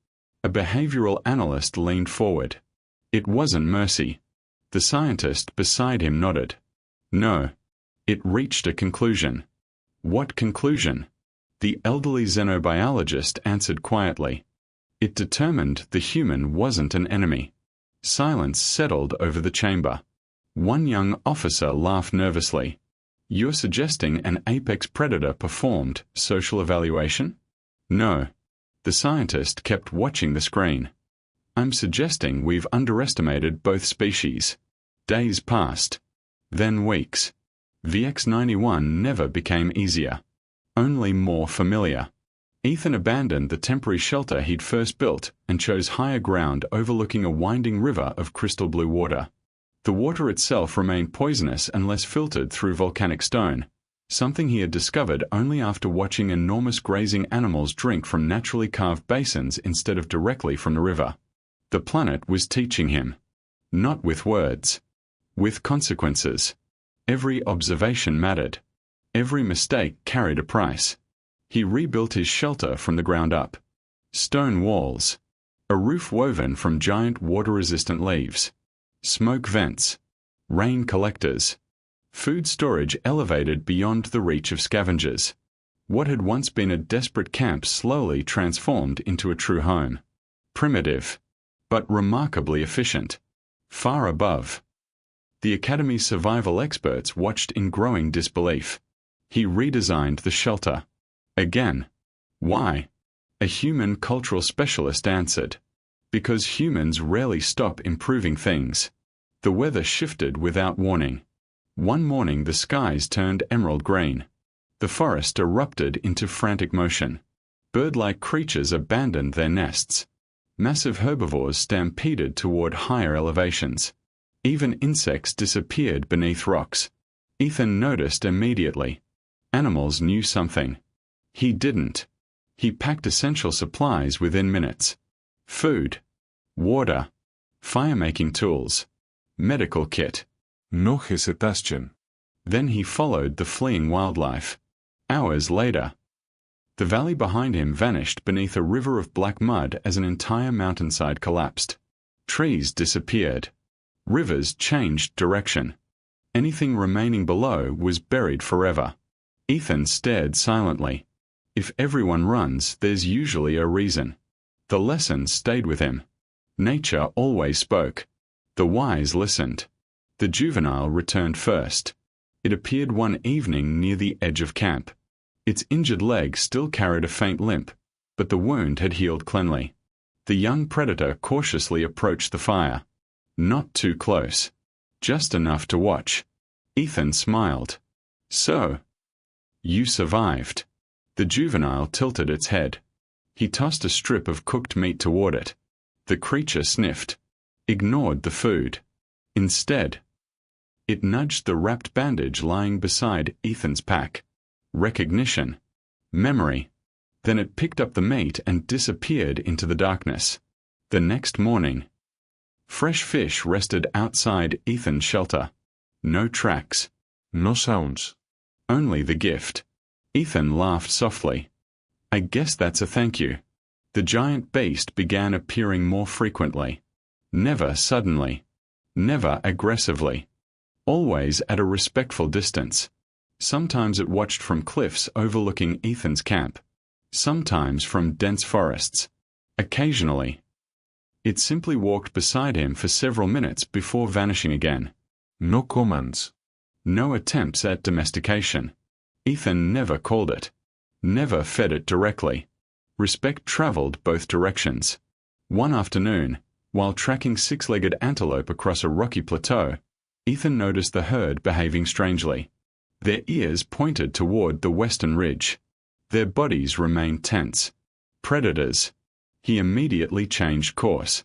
A behavioral analyst leaned forward. It wasn't mercy. The scientist beside him nodded. No. It reached a conclusion. What conclusion? The elderly xenobiologist answered quietly. It determined the human wasn't an enemy. Silence settled over the chamber. One young officer laughed nervously. "You're suggesting an apex predator performed social evaluation?" "No." The scientist kept watching the screen. "I'm suggesting we've underestimated both species." Days passed. Then weeks. VX-91 never became easier. Only more familiar. Ethan abandoned the temporary shelter he'd first built and chose higher ground overlooking a winding river of crystal blue water. The water itself remained poisonous unless filtered through volcanic stone, something he had discovered only after watching enormous grazing animals drink from naturally carved basins instead of directly from the river. The planet was teaching him. Not with words. With consequences. Every observation mattered. Every mistake carried a price. He rebuilt his shelter from the ground up. Stone walls. A roof woven from giant water-resistant leaves. Smoke vents. Rain collectors. Food storage elevated beyond the reach of scavengers. What had once been a desperate camp slowly transformed into a true home. Primitive, but remarkably efficient. Far above. The Academy's survival experts watched in growing disbelief. He redesigned the shelter. Again. Why? A human cultural specialist answered. Because humans rarely stop improving things. The weather shifted without warning. One morning the skies turned emerald green. The forest erupted into frantic motion. Bird-like creatures abandoned their nests. Massive herbivores stampeded toward higher elevations. Even insects disappeared beneath rocks. Ethan noticed immediately. Animals knew something. He didn't. He packed essential supplies within minutes. Food, water, fire-making tools, medical kit. No hesitation. Then he followed the fleeing wildlife. Hours later, the valley behind him vanished beneath a river of black mud as an entire mountainside collapsed. Trees disappeared. Rivers changed direction. Anything remaining below was buried forever. Ethan stared silently. If everyone runs, there's usually a reason. The lesson stayed with him. Nature always spoke. The wise listened. The juvenile returned first. It appeared one evening near the edge of camp. Its injured leg still carried a faint limp, but the wound had healed cleanly. The young predator cautiously approached the fire. Not too close. Just enough to watch. Ethan smiled. So, you survived. The juvenile tilted its head. He tossed a strip of cooked meat toward it. The creature sniffed. Ignored the food. Instead, it nudged the wrapped bandage lying beside Ethan's pack. Recognition. Memory. Then it picked up the meat and disappeared into the darkness. The next morning, fresh fish rested outside Ethan's shelter. No tracks. No sounds. Only the gift. Ethan laughed softly. I guess that's a thank you. The giant beast began appearing more frequently. Never suddenly. Never aggressively. Always at a respectful distance. Sometimes it watched from cliffs overlooking Ethan's camp. Sometimes from dense forests. Occasionally, it simply walked beside him for several minutes before vanishing again. No commands. No attempts at domestication. Ethan never called it. Never fed it directly. Respect traveled both directions. One afternoon, while tracking six-legged antelope across a rocky plateau, Ethan noticed the herd behaving strangely. Their ears pointed toward the western ridge. Their bodies remained tense. Predators. He immediately changed course.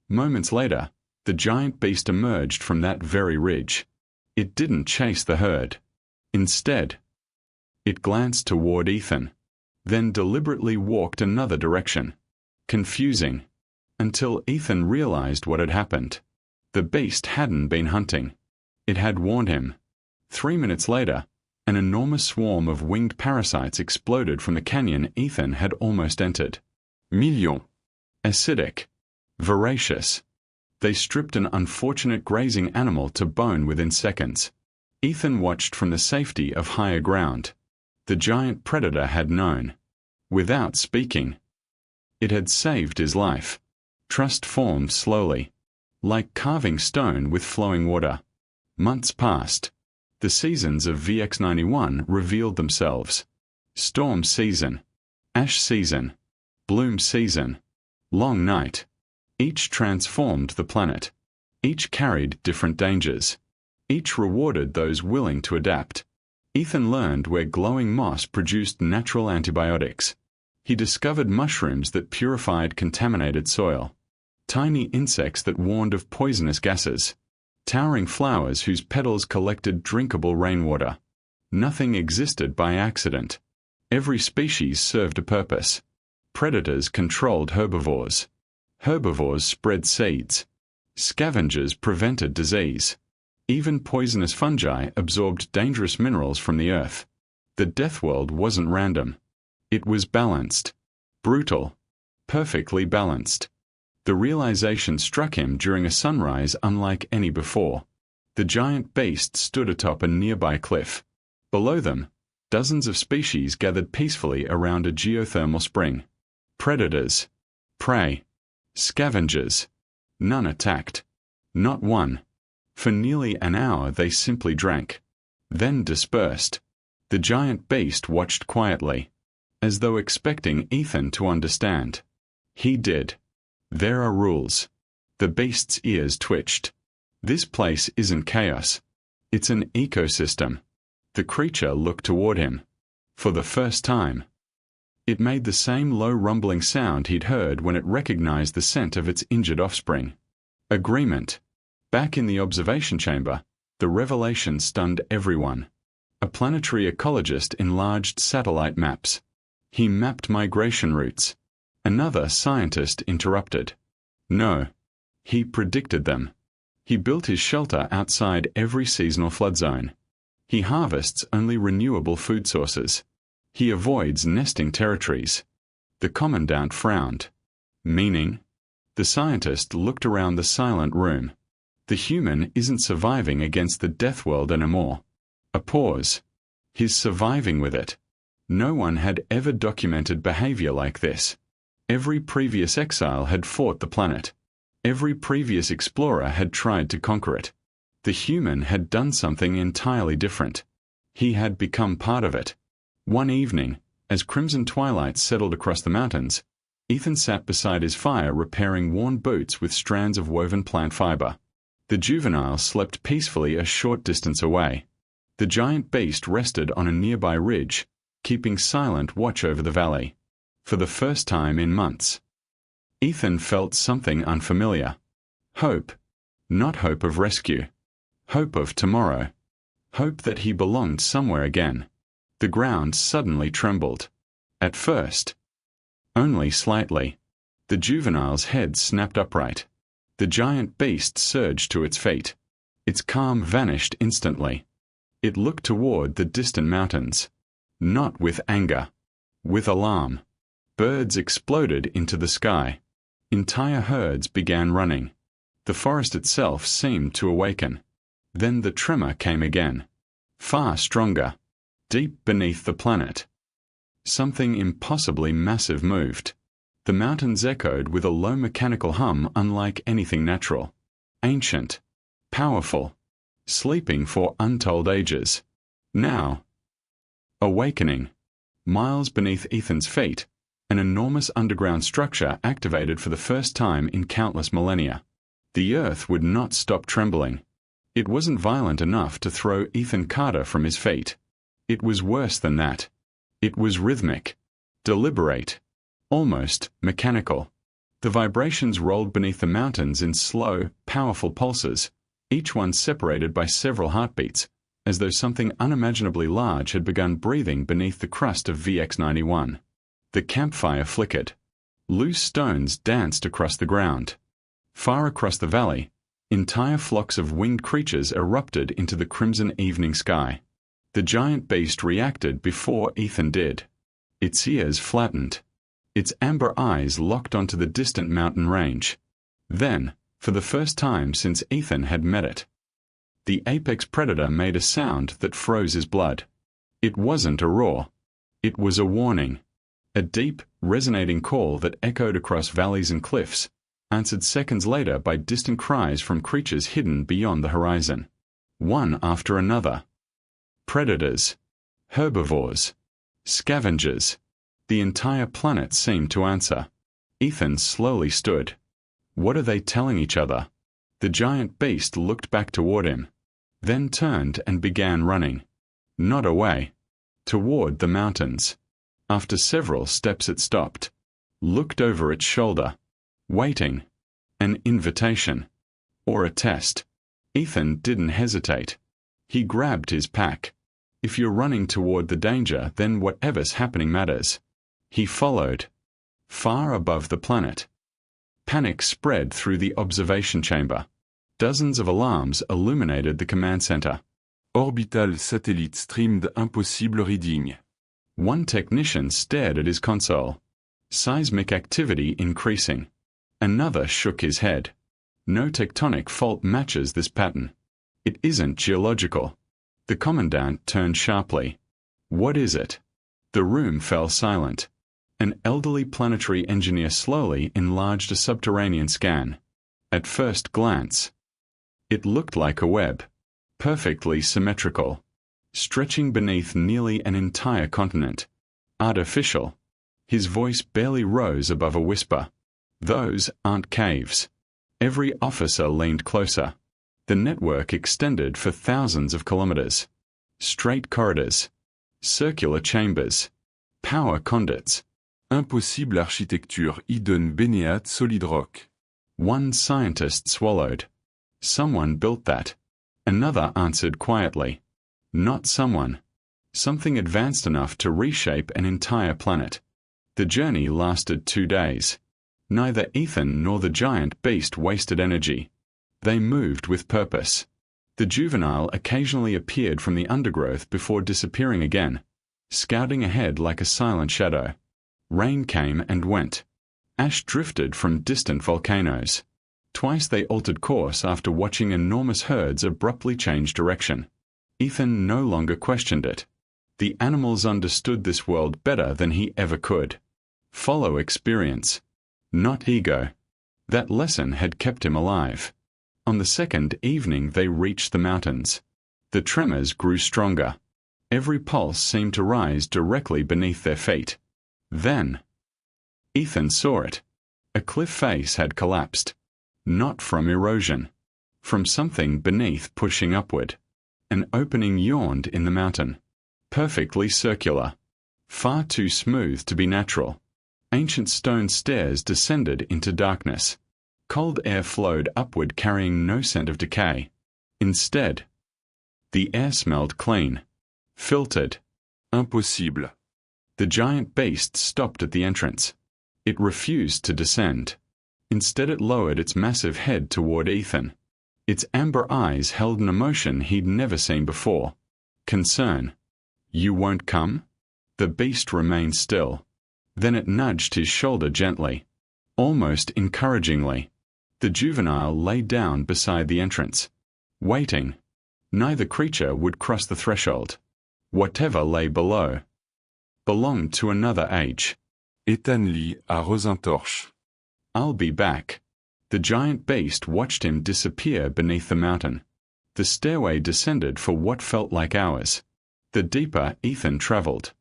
Moments later, the giant beast emerged from that very ridge. It didn't chase the herd. Instead, it glanced toward Ethan, then deliberately walked another direction. Confusing. Until Ethan realized what had happened. The beast hadn't been hunting. It had warned him. 3 minutes later, an enormous swarm of winged parasites exploded from the canyon Ethan had almost entered. Millions. Acidic. Voracious. They stripped an unfortunate grazing animal to bone within seconds. Ethan watched from the safety of higher ground. The giant predator had known. Without speaking. It had saved his life. Trust formed slowly. Like carving stone with flowing water. Months passed. The seasons of VX91 revealed themselves. Storm season. Ash season. Bloom season. Long night. Each transformed the planet. Each carried different dangers. Each rewarded those willing to adapt. Ethan learned where glowing moss produced natural antibiotics. He discovered mushrooms that purified contaminated soil. Tiny insects that warned of poisonous gases. Towering flowers whose petals collected drinkable rainwater. Nothing existed by accident. Every species served a purpose. Predators controlled herbivores. Herbivores spread seeds. Scavengers prevented disease. Even poisonous fungi absorbed dangerous minerals from the earth. The Deathworld wasn't random. It was balanced. Brutal. Perfectly balanced. The realization struck him during a sunrise unlike any before. The giant beast stood atop a nearby cliff. Below them, dozens of species gathered peacefully around a geothermal spring. Predators. Prey. Scavengers. None attacked. Not one. For nearly an hour they simply drank. Then dispersed. The giant beast watched quietly. as though expecting Ethan to understand. He did. There are rules. The beast's ears twitched. This place isn't chaos. It's an ecosystem. The creature looked toward him. For the first time. It made the same low rumbling sound he'd heard when it recognized the scent of its injured offspring. Agreement. Back in the observation chamber, the revelation stunned everyone. A planetary ecologist enlarged satellite maps. He mapped migration routes. Another scientist interrupted. No. He predicted them. He built his shelter outside every seasonal flood zone. He harvests only renewable food sources. He avoids nesting territories. The commandant frowned. Meaning? The scientist looked around the silent room. The human isn't surviving against the Deathworld anymore. A pause. He's surviving with it. No one had ever documented behavior like this. Every previous exile had fought the planet. Every previous explorer had tried to conquer it. The human had done something entirely different. He had become part of it. One evening, as crimson twilight settled across the mountains, Ethan sat beside his fire repairing worn boots with strands of woven plant fiber. The juvenile slept peacefully a short distance away. The giant beast rested on a nearby ridge, keeping silent watch over the valley. For the first time in months. Ethan felt something unfamiliar. Hope. Not hope of rescue. Hope of tomorrow. Hope that he belonged somewhere again. The ground suddenly trembled. At first. Only slightly. The juvenile's head snapped upright. The giant beast surged to its feet. Its calm vanished instantly. It looked toward the distant mountains. Not with anger. With alarm. Birds exploded into the sky. Entire herds began running. The forest itself seemed to awaken. Then the tremor came again. Far stronger. Deep beneath the planet. Something impossibly massive moved. The mountains echoed with a low mechanical hum unlike anything natural. Ancient. Powerful. Sleeping for untold ages. Now. Awakening. Miles beneath Ethan's feet, an enormous underground structure activated for the first time in countless millennia. The earth would not stop trembling. It wasn't violent enough to throw Ethan Carter from his feet. It was worse than that. It was rhythmic. Deliberate. Almost mechanical. The vibrations rolled beneath the mountains in slow, powerful pulses, each one separated by several heartbeats, as though something unimaginably large had begun breathing beneath the crust of VX-91. The campfire flickered. Loose stones danced across the ground. Far across the valley, entire flocks of winged creatures erupted into the crimson evening sky. The giant beast reacted before Ethan did. Its ears flattened. Its amber eyes locked onto the distant mountain range. Then, for the first time since Ethan had met it, the apex predator made a sound that froze his blood. It wasn't a roar. It was a warning. A deep, resonating call that echoed across valleys and cliffs, answered seconds later by distant cries from creatures hidden beyond the horizon. One after another. Predators. Herbivores. Scavengers. The entire planet seemed to answer. Ethan slowly stood. What are they telling each other? The giant beast looked back toward him, then turned and began running. Not away. Toward the mountains. After several steps it stopped. Looked over its shoulder. Waiting. An invitation. Or a test. Ethan didn't hesitate. He grabbed his pack. If you're running toward the danger, then whatever's happening matters. He followed. Far above the planet. Panic spread through the observation chamber. Dozens of alarms illuminated the command center. Orbital satellite streamed impossible reading. One technician stared at his console. Seismic activity increasing. Another shook his head. No tectonic fault matches this pattern. It isn't geological. The commandant turned sharply. What is it? The room fell silent. An elderly planetary engineer slowly enlarged a subterranean scan. At first glance, it looked like a web. Perfectly symmetrical. Stretching beneath nearly an entire continent. Artificial. His voice barely rose above a whisper. Those aren't caves. Every officer leaned closer. The network extended for thousands of kilometers. Straight corridors. Circular chambers. Power conduits. Impossible architecture hidden beneath solid rock. One scientist swallowed. Someone built that. Another answered quietly. Not someone. Something advanced enough to reshape an entire planet. The journey lasted 2 days. Neither Ethan nor the giant beast wasted energy. They moved with purpose. The juvenile occasionally appeared from the undergrowth before disappearing again, scouting ahead like a silent shadow. Rain came and went. Ash drifted from distant volcanoes. Twice they altered course after watching enormous herds abruptly change direction. Ethan no longer questioned it. The animals understood this world better than he ever could. Follow experience, not ego. That lesson had kept him alive. On the second evening they reached the mountains. The tremors grew stronger. Every pulse seemed to rise directly beneath their feet. Then, Ethan saw it. A cliff face had collapsed. Not from erosion. From something beneath pushing upward. An opening yawned in the mountain. Perfectly circular. Far too smooth to be natural. Ancient stone stairs descended into darkness. Cold air flowed upward carrying no scent of decay. Instead, the air smelled clean. Filtered. Impossible. The giant beast stopped at the entrance. It refused to descend. Instead it lowered its massive head toward Ethan. Its amber eyes held an emotion he'd never seen before. Concern. You won't come? The beast remained still. Then it nudged his shoulder gently. Almost encouragingly. The juvenile lay down beside the entrance. Waiting. Neither creature would cross the threshold. Whatever lay below belonged to another age. Ethan lit à Rosentorch. I'll be back. The giant beast watched him disappear beneath the mountain. The stairway descended for what felt like hours. The deeper Ethan traveled,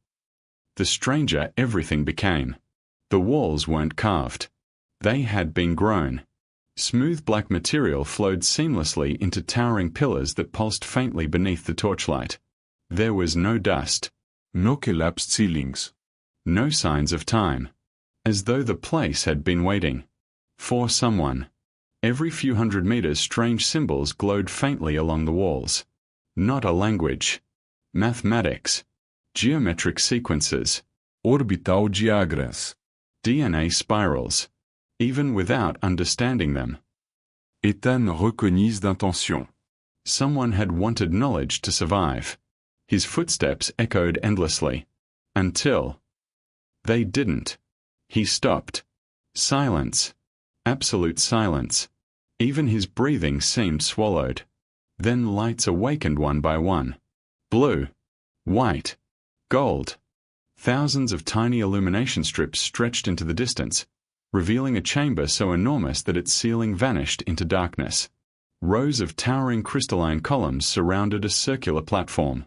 the stranger everything became. The walls weren't carved. They had been grown. Smooth black material flowed seamlessly into towering pillars that pulsed faintly beneath the torchlight. There was no dust. No collapsed ceilings. No signs of time. As though the place had been waiting. For someone. Every few hundred meters strange symbols glowed faintly along the walls. Not a language. Mathematics. Geometric sequences. Orbital diagrams. DNA spirals. Even without understanding them. Ethan reconnut d'intention. Someone had wanted knowledge to survive. His footsteps echoed endlessly. Until they didn't. He stopped. Silence. Absolute silence. Even his breathing seemed swallowed. Then lights awakened one by one. Blue. White. Gold. Thousands of tiny illumination strips stretched into the distance, revealing a chamber so enormous that its ceiling vanished into darkness. Rows of towering crystalline columns surrounded a circular platform.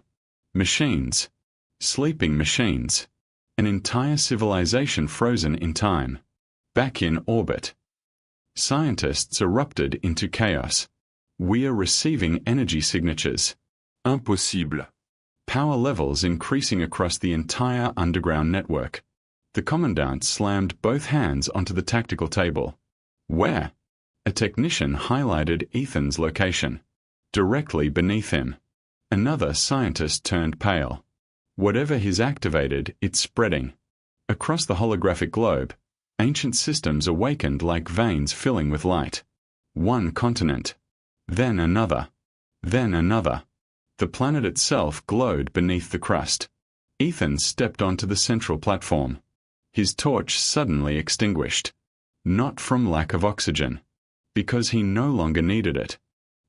Machines. Sleeping machines. An entire civilization frozen in time. Back in orbit. Scientists erupted into chaos. We're receiving energy signatures. Impossible. Power levels increasing across the entire underground network. The commandant slammed both hands onto the tactical table. Where? A technician highlighted Ethan's location. Directly beneath him. Another scientist turned pale. Whatever he's activated, it's spreading. Across the holographic globe, ancient systems awakened like veins filling with light. One continent. Then another. Then another. The planet itself glowed beneath the crust. Ethan stepped onto the central platform. His torch suddenly extinguished. Not from lack of oxygen. Because he no longer needed it.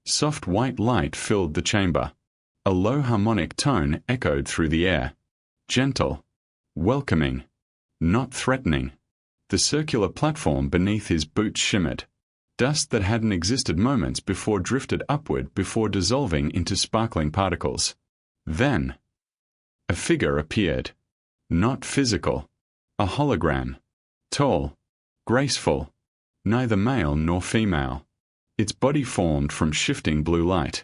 Soft white light filled the chamber. A low harmonic tone echoed through the air. Gentle. Welcoming. Not threatening. The circular platform beneath his boots shimmered. Dust that hadn't existed moments before drifted upward before dissolving into sparkling particles. Then, a figure appeared. Not physical. A hologram. Tall. Graceful. Neither male nor female. Its body formed from shifting blue light.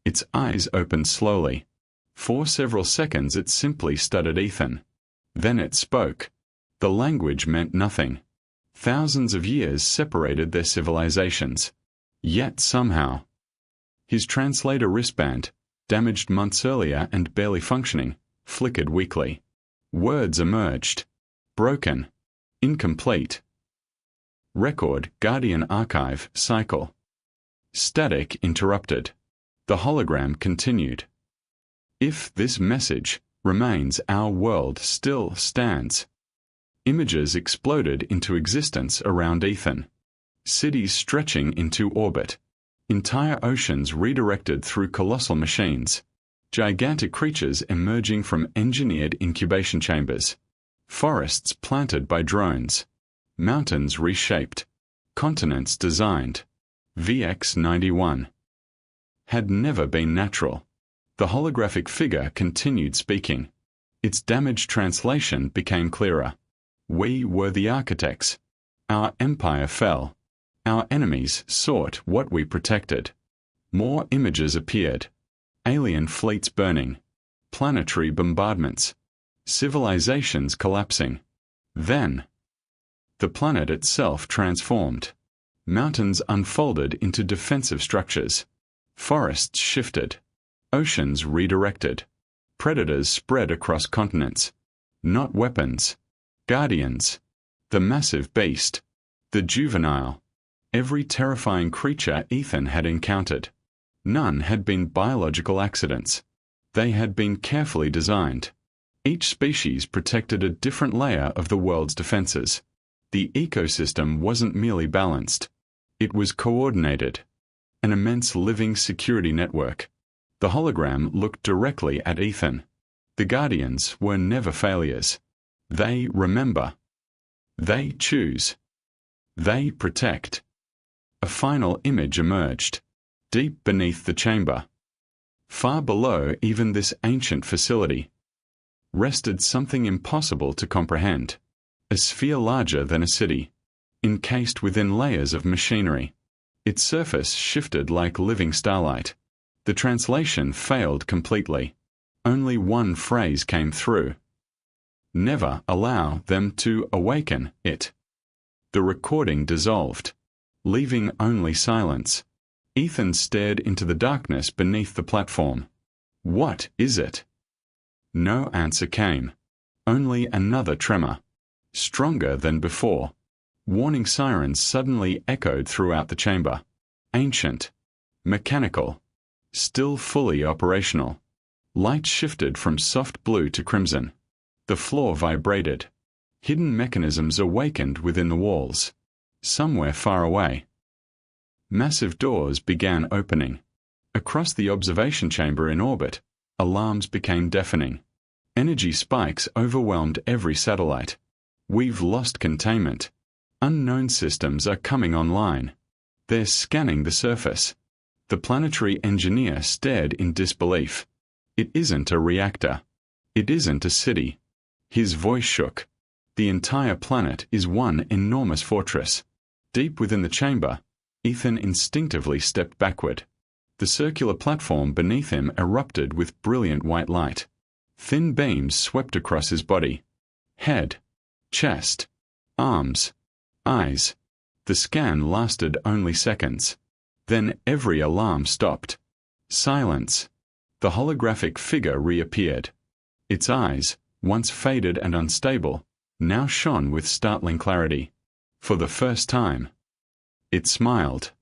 Its eyes opened slowly. For several seconds it simply studied Ethan. Then it spoke. The language meant nothing. Thousands of years separated their civilizations. Yet somehow. His translator wristband, damaged months earlier and barely functioning, flickered weakly. Words emerged. Broken. Incomplete. Record, Guardian Archive, cycle. Static interrupted. The hologram continued. If this message remains, our world still stands. Images exploded into existence around Ethan. Cities stretching into orbit. Entire oceans redirected through colossal machines. Gigantic creatures emerging from engineered incubation chambers. Forests planted by drones. Mountains reshaped. Continents designed. VX-91. Had never been natural. The holographic figure continued speaking. Its damaged translation became clearer. We were the architects. Our empire fell. Our enemies sought what we protected. More images appeared. Alien fleets burning. Planetary bombardments. Civilizations collapsing. Then, the planet itself transformed. Mountains unfolded into defensive structures. Forests shifted. Oceans redirected. Predators spread across continents. Not weapons. Guardians. The massive beast. The juvenile. Every terrifying creature Ethan had encountered. None had been biological accidents. They had been carefully designed. Each species protected a different layer of the world's defenses. The ecosystem wasn't merely balanced. It was coordinated. An immense living security network. The hologram looked directly at Ethan. The Guardians were never failures. They remember. They choose. They protect. A final image emerged. Deep beneath the chamber. Far below even this ancient facility. Rested something impossible to comprehend. A sphere larger than a city. Encased within layers of machinery. Its surface shifted like living starlight. The translation failed completely. Only one phrase came through. Never allow them to awaken it. The recording dissolved, leaving only silence. Ethan stared into the darkness beneath the platform. What is it? No answer came. Only another tremor. Stronger than before. Warning sirens suddenly echoed throughout the chamber. Ancient. Mechanical. Still fully operational. Light shifted from soft blue to crimson. The floor vibrated. Hidden mechanisms awakened within the walls. Somewhere far away. Massive doors began opening. Across the observation chamber in orbit, alarms became deafening. Energy spikes overwhelmed every satellite. We've lost containment. Unknown systems are coming online. They're scanning the surface. The planetary engineer stared in disbelief. It isn't a reactor. It isn't a city. His voice shook. The entire planet is one enormous fortress. Deep within the chamber, Ethan instinctively stepped backward. The circular platform beneath him erupted with brilliant white light. Thin beams swept across his body. Head, chest, arms, eyes. The scan lasted only seconds. Then every alarm stopped. Silence. The holographic figure reappeared. Its eyes, once faded and unstable, now shone with startling clarity. For the first time, it smiled.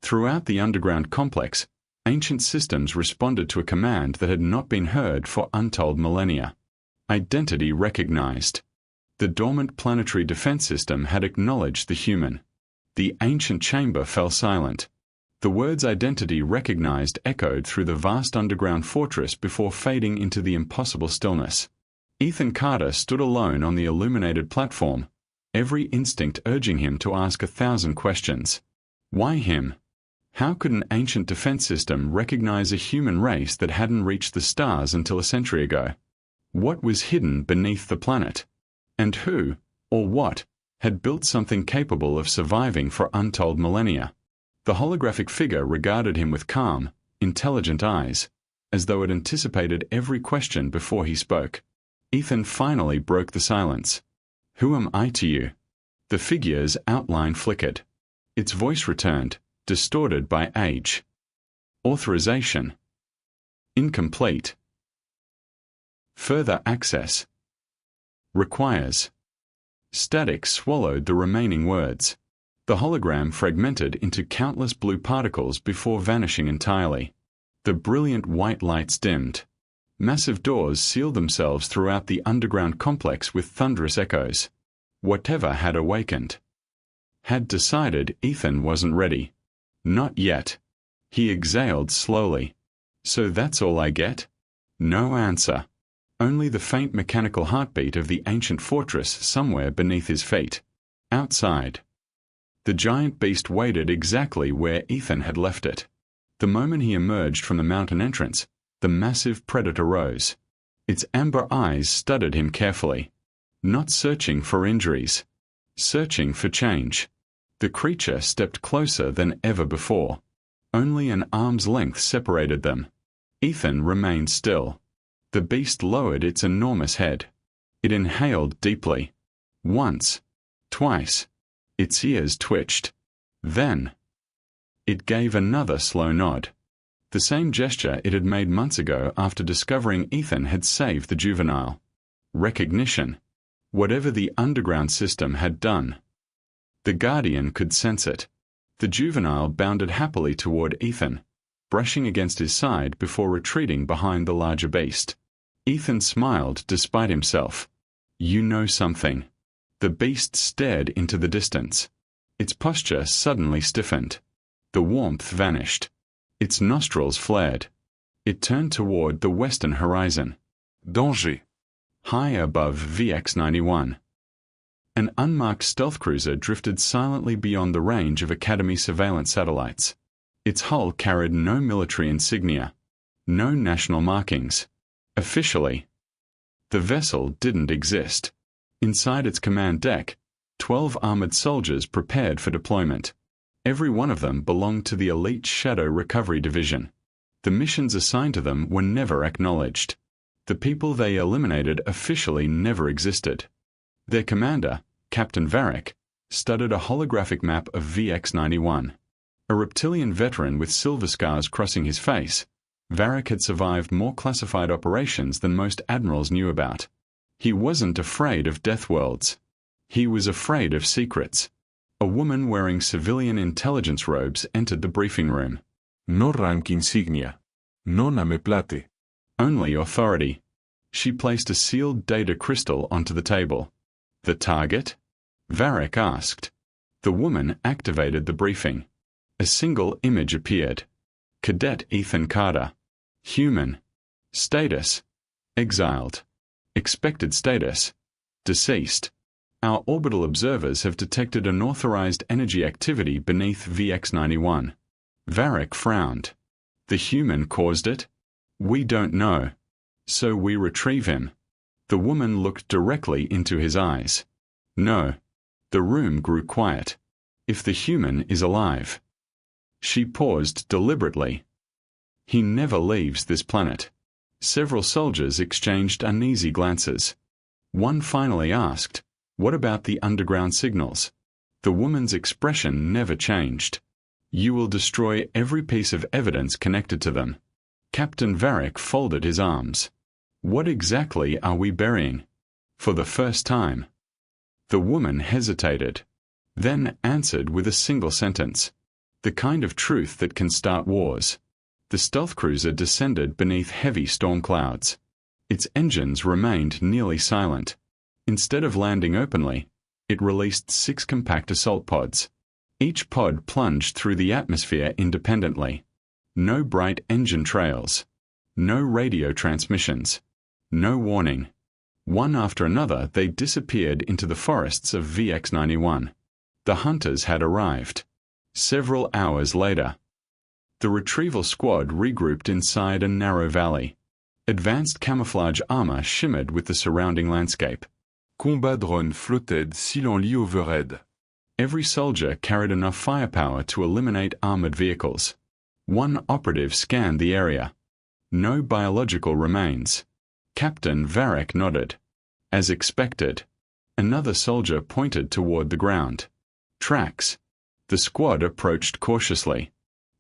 Throughout the underground complex, ancient systems responded to a command that had not been heard for untold millennia. Identity recognized. The dormant planetary defense system had acknowledged the human. The ancient chamber fell silent. The words identity recognized echoed through the vast underground fortress before fading into the impossible stillness. Ethan Carter stood alone on the illuminated platform, every instinct urging him to ask 1,000 questions. Why him? How could an ancient defense system recognize a human race that hadn't reached the stars until a century ago? What was hidden beneath the planet? And who, or what, had built something capable of surviving for untold millennia? The holographic figure regarded him with calm, intelligent eyes, as though it anticipated every question before he spoke. Ethan finally broke the silence. "Who am I to you?" The figure's outline flickered. Its voice returned, distorted by age. "Authorization. Incomplete. Further access. Requires." Static swallowed the remaining words. The hologram fragmented into countless blue particles before vanishing entirely. The brilliant white lights dimmed. Massive doors sealed themselves throughout the underground complex with thunderous echoes. Whatever had awakened had decided Ethan wasn't ready. Not yet. He exhaled slowly. "So that's all I get?" No answer. Only the faint mechanical heartbeat of the ancient fortress somewhere beneath his feet. Outside. The giant beast waited exactly where Ethan had left it. The moment he emerged from the mountain entrance, the massive predator rose. Its amber eyes studied him carefully. Not searching for injuries. Searching for change. The creature stepped closer than ever before. Only an arm's length separated them. Ethan remained still. The beast lowered its enormous head. It inhaled deeply. Once. Twice. Its ears twitched. Then it gave another slow nod. The same gesture it had made months ago after discovering Ethan had saved the juvenile. Recognition. Whatever the underground system had done. The Guardian could sense it. The juvenile bounded happily toward Ethan, brushing against his side before retreating behind the larger beast. Ethan smiled despite himself. "You know something." The beast stared into the distance. Its posture suddenly stiffened. The warmth vanished. Its nostrils flared. It turned toward the western horizon. Danger. High above VX-91. An unmarked stealth cruiser drifted silently beyond the range of Academy surveillance satellites. Its hull carried no military insignia. No national markings. Officially, the vessel didn't exist. Inside its command deck, 12 armored soldiers prepared for deployment. Every one of them belonged to the elite Shadow Recovery Division. The missions assigned to them were never acknowledged. The people they eliminated officially never existed. Their commander, Captain Varric, studied a holographic map of VX-91. A reptilian veteran with silver scars crossing his face, Varric had survived more classified operations than most admirals knew about. He wasn't afraid of Deathworlds. He was afraid of secrets. A woman wearing civilian intelligence robes entered the briefing room. No rank insignia. No name plate. Only authority. She placed a sealed data crystal onto the table. "The target?" Varric asked. The woman activated the briefing. A single image appeared. Cadet Ethan Carter. Human. Status. Exiled. Expected status. Deceased. Our orbital observers have detected unauthorized energy activity beneath VX-91. Varric frowned. The human caused it? We don't know. So we retrieve him. The woman looked directly into his eyes. No. The room grew quiet. If the human is alive. She paused deliberately. He never leaves this planet. Several soldiers exchanged uneasy glances. One finally asked, "What about the underground signals?" The woman's expression never changed. "You will destroy every piece of evidence connected to them." Captain Varric folded his arms. "What exactly are we burying?" For the first time. The woman hesitated, then answered with a single sentence. "The kind of truth that can start wars." The stealth cruiser descended beneath heavy storm clouds. Its engines remained nearly silent. Instead of landing openly, it released 6 compact assault pods. Each pod plunged through the atmosphere independently. No bright engine trails. No radio transmissions. No warning. One after another they disappeared into the forests of VX-91. The hunters had arrived. Several hours later. The retrieval squad regrouped inside a narrow valley. Advanced camouflage armor shimmered with the surrounding landscape. Combat drone flotted silently overhead. Every soldier carried enough firepower to eliminate armored vehicles. One operative scanned the area. No biological remains. Captain Varric nodded. As expected. Another soldier pointed toward the ground. Tracks. The squad approached cautiously.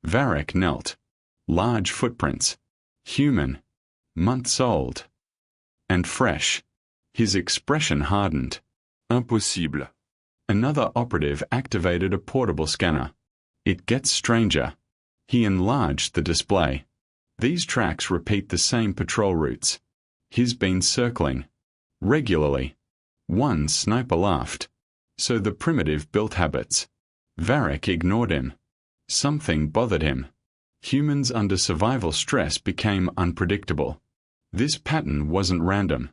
Varric knelt. Large footprints. Human. Months old. And fresh. His expression hardened. Impossible. Another operative activated a portable scanner. It gets stranger. He enlarged the display. These tracks repeat the same patrol routes. He's been circling. Regularly. One sniper laughed. So the primitive built habits. Varric ignored him. Something bothered him. Humans under survival stress became unpredictable. This pattern wasn't random.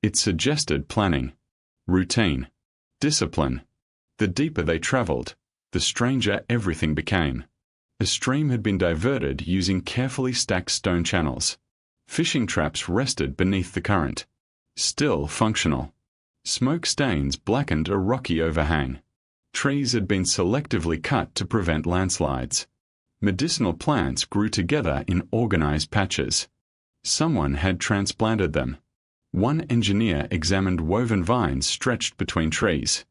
It suggested planning. Routine. Discipline. The deeper they traveled, the stranger everything became. A stream had been diverted using carefully stacked stone channels. Fishing traps rested beneath the current. Still functional. Smoke stains blackened a rocky overhang. Trees had been selectively cut to prevent landslides. Medicinal plants grew together in organized patches. Someone had transplanted them. One engineer examined woven vines stretched between trees.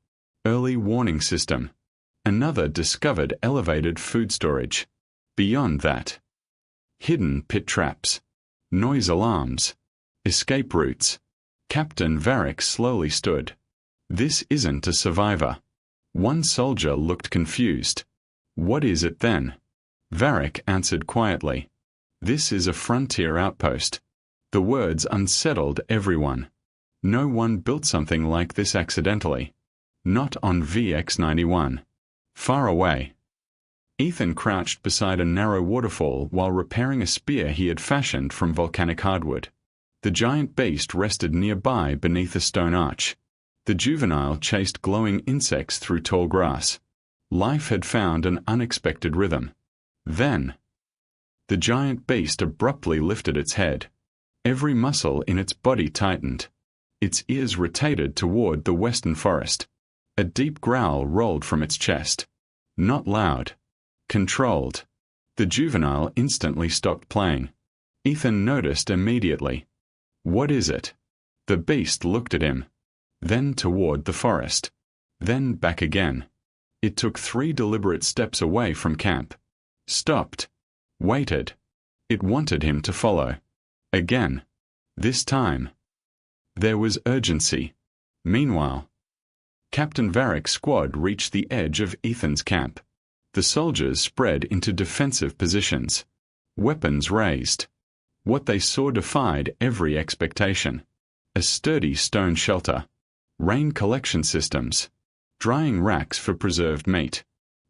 Early warning system. Another discovered elevated food storage. Beyond that, hidden pit traps. Noise alarms. Escape routes. Captain Varric slowly stood. This isn't a survivor. One soldier looked confused. What is it then? Varric answered quietly. This is a frontier outpost. The words unsettled everyone. No one built something like this accidentally. Not on VX-91. Far away. Ethan crouched beside a narrow waterfall while repairing a spear he had fashioned from volcanic hardwood. The giant beast rested nearby beneath a stone arch. The juvenile chased glowing insects through tall grass. Life had found an unexpected rhythm. Then, the giant beast abruptly lifted its head. Every muscle in its body tightened. Its ears rotated toward the western forest. A deep growl rolled from its chest. Not loud. Controlled. The juvenile instantly stopped playing. Ethan noticed immediately. What is it? The beast looked at him. Then toward the forest. Then back again. It took 3 deliberate steps away from camp. Stopped. Waited. It wanted him to follow. Again. This time. There was urgency. Meanwhile, Captain Varric's squad reached the edge of Ethan's camp. The soldiers spread into defensive positions. Weapons raised. What they saw defied every expectation. A sturdy stone shelter. Rain collection systems. Drying racks for preserved meat.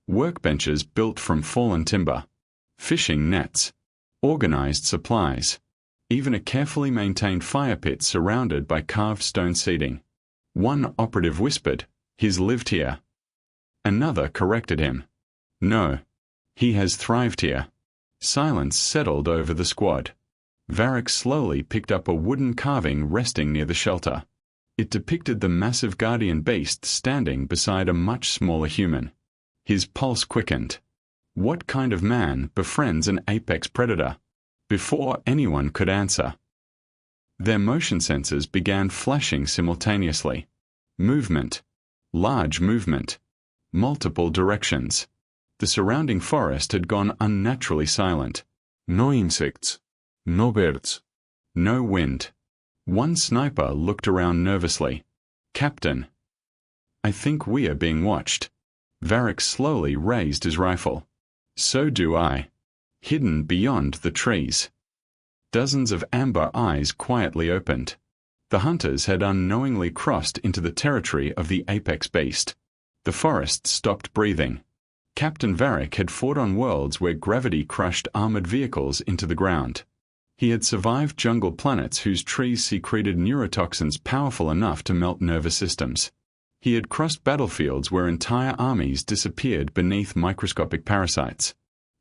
Workbenches built from fallen timber. Fishing nets. Organized supplies. Even a carefully maintained fire pit surrounded by carved stone seating. One operative whispered, "He's lived here." Another corrected him. "No. He has thrived here." Silence settled over the squad. Varric slowly picked up a wooden carving resting near the shelter. It depicted the massive guardian beast standing beside a much smaller human. His pulse quickened. What kind of man befriends an apex predator? Before anyone could answer, their motion sensors began flashing simultaneously. Movement. Large movement. Multiple directions. The surrounding forest had gone unnaturally silent. No insects. No birds. No wind. One sniper looked around nervously. "Captain, I think we are being watched." Varric slowly raised his rifle. "So do I." Hidden beyond the trees. Dozens of amber eyes quietly opened. The hunters had unknowingly crossed into the territory of the apex beast. The forest stopped breathing. Captain Varric had fought on worlds where gravity crushed armored vehicles into the ground. He had survived jungle planets whose trees secreted neurotoxins powerful enough to melt nervous systems. He had crossed battlefields where entire armies disappeared beneath microscopic parasites.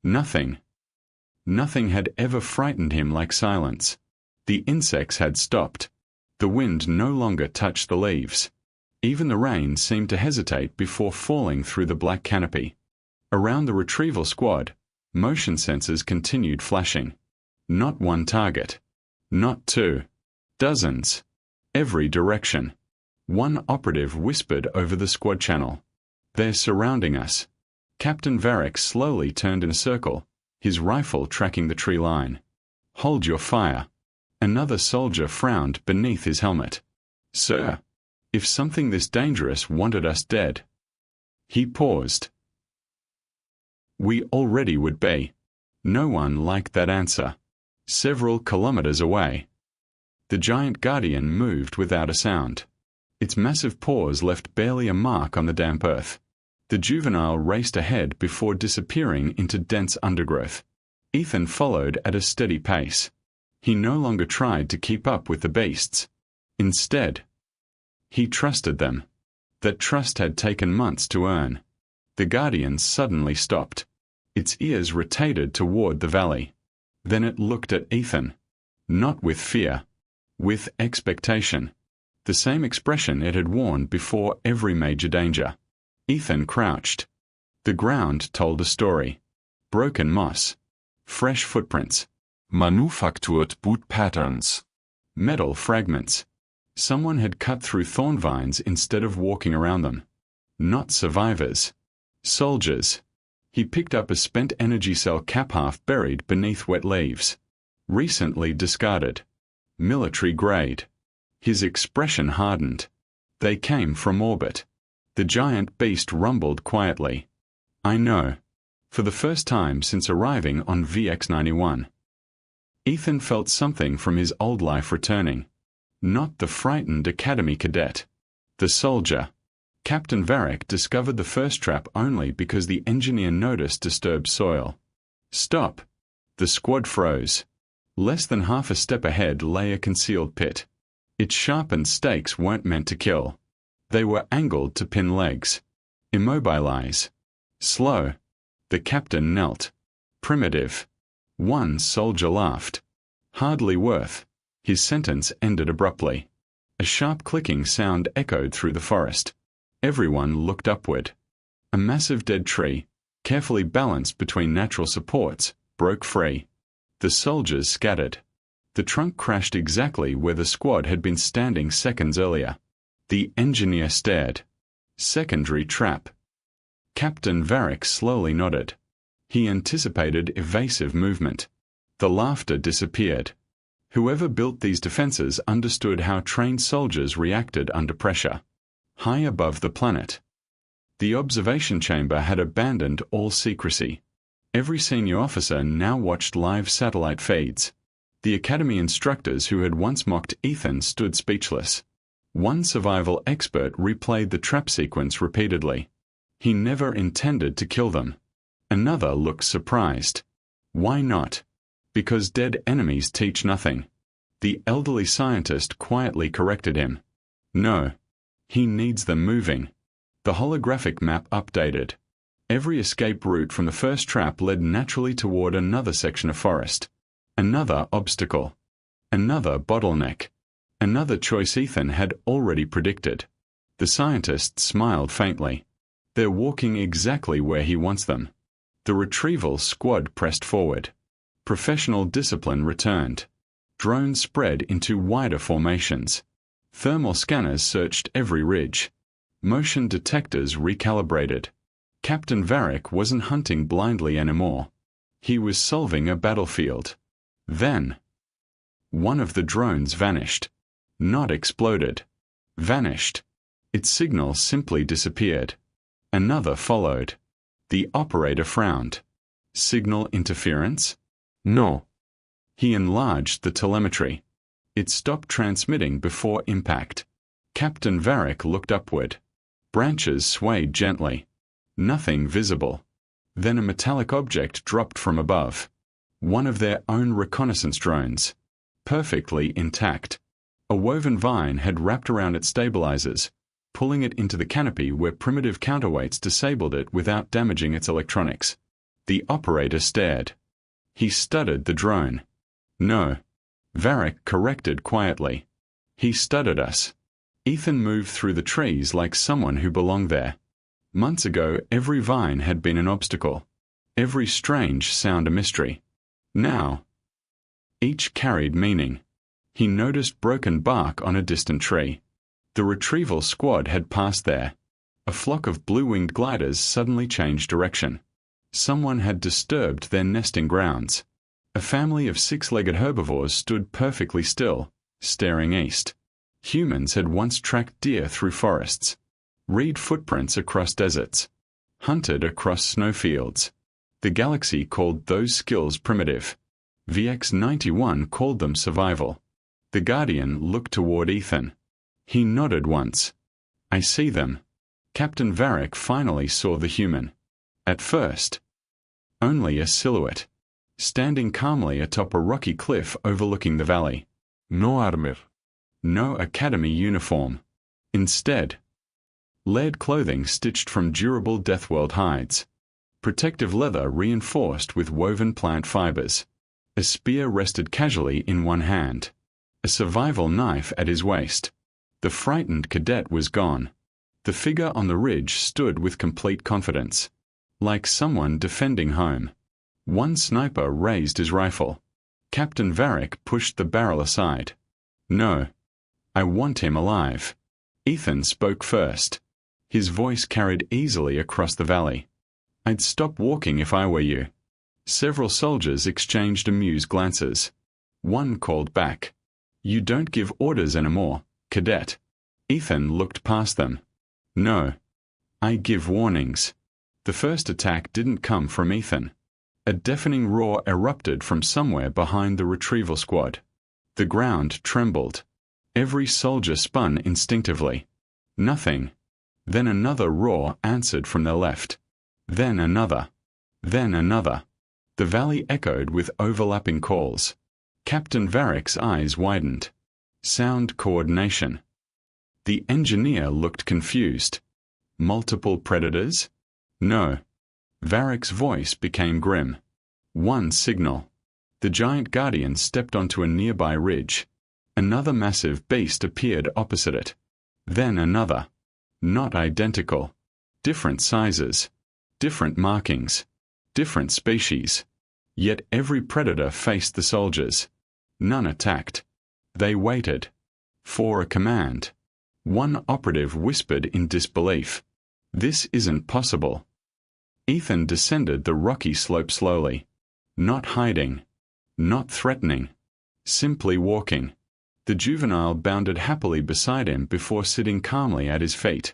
Nothing had ever frightened him like silence. The insects had stopped. The wind no longer touched the leaves. Even the rain seemed to hesitate before falling through the black canopy. Around the retrieval squad, motion sensors continued flashing. Not one target. Not two. Dozens. Every direction. One operative whispered over the squad channel. "They're surrounding us." Captain Varric slowly turned in a circle, his rifle tracking the tree line. "Hold your fire." Another soldier frowned beneath his helmet. "Sir, if something this dangerous wanted us dead." He paused. "We already would be." No one liked that answer. Several kilometers away, the giant guardian moved without a sound. Its massive paws left barely a mark on the damp earth. The juvenile raced ahead before disappearing into dense undergrowth. Ethan followed at a steady pace. He no longer tried to keep up with the beasts. Instead, he trusted them. That trust had taken months to earn. The guardian suddenly stopped. Its ears rotated toward the valley. Then it looked at Ethan. Not with fear. With expectation. The same expression it had worn before every major danger. Ethan crouched. The ground told a story. Broken moss. Fresh footprints. Manufactured boot patterns. Metal fragments. Someone had cut through thorn vines instead of walking around them. Not survivors. Soldiers. He picked up a spent energy cell cap half buried beneath wet leaves. Recently discarded. Military grade. His expression hardened. They came from orbit. The giant beast rumbled quietly. "I know." For the first time since arriving on VX-91. Ethan felt something from his old life returning. Not the frightened Academy cadet. The soldier. Captain Varric discovered the first trap only because the engineer noticed disturbed soil. "Stop." The squad froze. Less than half a step ahead lay a concealed pit. Its sharpened stakes weren't meant to kill. They were angled to pin legs. Immobilize. Slow. The captain knelt. Primitive. One soldier laughed. "Hardly worth." His sentence ended abruptly. A sharp clicking sound echoed through the forest. Everyone looked upward. A massive dead tree, carefully balanced between natural supports, broke free. The soldiers scattered. The trunk crashed exactly where the squad had been standing seconds earlier. The engineer stared. Secondary trap. Captain Varric slowly nodded. He anticipated evasive movement. The laughter disappeared. Whoever built these defenses understood how trained soldiers reacted under pressure. High above the planet, the observation chamber had abandoned all secrecy. Every senior officer now watched live satellite feeds. The academy instructors who had once mocked Ethan stood speechless. One survival expert replayed the trap sequence repeatedly. He never intended to kill them. Another looked surprised. Why not? Because dead enemies teach nothing. The elderly scientist quietly corrected him. No. He needs them moving. The holographic map updated. Every escape route from the first trap led naturally toward another section of forest. Another obstacle. Another bottleneck. Another choice Ethan had already predicted. The scientist smiled faintly. They're walking exactly where he wants them. The retrieval squad pressed forward. Professional discipline returned. Drones spread into wider formations. Thermal scanners searched every ridge. Motion detectors recalibrated. Captain Varric wasn't hunting blindly anymore. He was solving a battlefield. Then, one of the drones vanished. Not exploded. Vanished. Its signal simply disappeared. Another followed. The operator frowned. Signal interference? No. He enlarged the telemetry. It stopped transmitting before impact. Captain Varric looked upward. Branches swayed gently. Nothing visible. Then a metallic object dropped from above. One of their own reconnaissance drones. Perfectly intact. A woven vine had wrapped around its stabilizers, pulling it into the canopy where primitive counterweights disabled it without damaging its electronics. The operator stared. He studied the drone. No. Varric corrected quietly. He stuttered us. Ethan moved through the trees like someone who belonged there. Months ago, every vine had been an obstacle. Every strange sound a mystery. Now, each carried meaning. He noticed broken bark on a distant tree. The retrieval squad had passed there. A flock of blue-winged gliders suddenly changed direction. Someone had disturbed their nesting grounds. A family of six-legged herbivores stood perfectly still, staring east. Humans had once tracked deer through forests, read footprints across deserts, hunted across snowfields. The galaxy called those skills primitive. VX-91 called them survival. The Guardian looked toward Ethan. He nodded once. I see them. Captain Varric finally saw the human. At first, only a silhouette, standing calmly atop a rocky cliff overlooking the valley. No armor. No academy uniform. Instead, layered clothing stitched from durable Deathworld hides. Protective leather reinforced with woven plant fibers. A spear rested casually in one hand. A survival knife at his waist. The frightened cadet was gone. The figure on the ridge stood with complete confidence, like someone defending home. One sniper raised his rifle. Captain Varric pushed the barrel aside. No. I want him alive. Ethan spoke first. His voice carried easily across the valley. I'd stop walking if I were you. Several soldiers exchanged amused glances. One called back. You don't give orders anymore, cadet. Ethan looked past them. No. I give warnings. The first attack didn't come from Ethan. A deafening roar erupted from somewhere behind the retrieval squad. The ground trembled. Every soldier spun instinctively. Nothing. Then another roar answered from their left. Then another. Then another. The valley echoed with overlapping calls. Captain Varric's eyes widened. Sound coordination. The engineer looked confused. Multiple predators? No. Varric's voice became grim. One signal. The giant guardian stepped onto a nearby ridge. Another massive beast appeared opposite it. Then another. Not identical. Different sizes. Different markings. Different species. Yet every predator faced the soldiers. None attacked. They waited. For a command. One operative whispered in disbelief. This isn't possible. Ethan descended the rocky slope slowly. Not hiding. Not threatening. Simply walking. The juvenile bounded happily beside him before sitting calmly at his feet.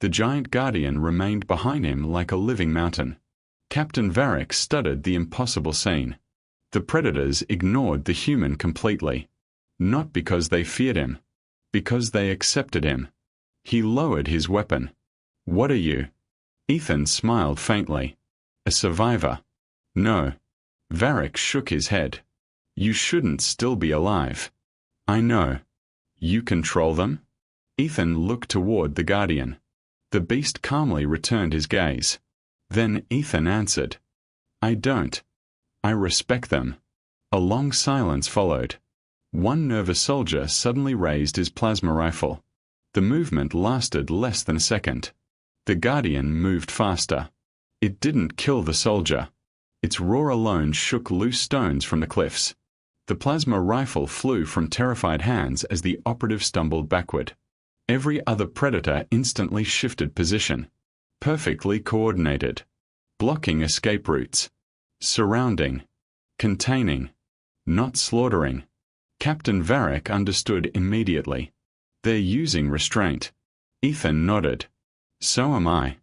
The giant guardian remained behind him like a living mountain. Captain Varric studied the impossible scene. The predators ignored the human completely. Not because they feared him. Because they accepted him. He lowered his weapon. What are you? Ethan smiled faintly. A survivor. No. Varric shook his head. You shouldn't still be alive. I know. You control them? Ethan looked toward the Guardian. The beast calmly returned his gaze. Then Ethan answered. I don't. I respect them. A long silence followed. One nervous soldier suddenly raised his plasma rifle. The movement lasted less than a second. The Guardian moved faster. It didn't kill the soldier. Its roar alone shook loose stones from the cliffs. The plasma rifle flew from terrified hands as the operative stumbled backward. Every other predator instantly shifted position. Perfectly coordinated. Blocking escape routes. Surrounding. Containing. Not slaughtering. Captain Varric understood immediately. They're using restraint. Ethan nodded. So am I.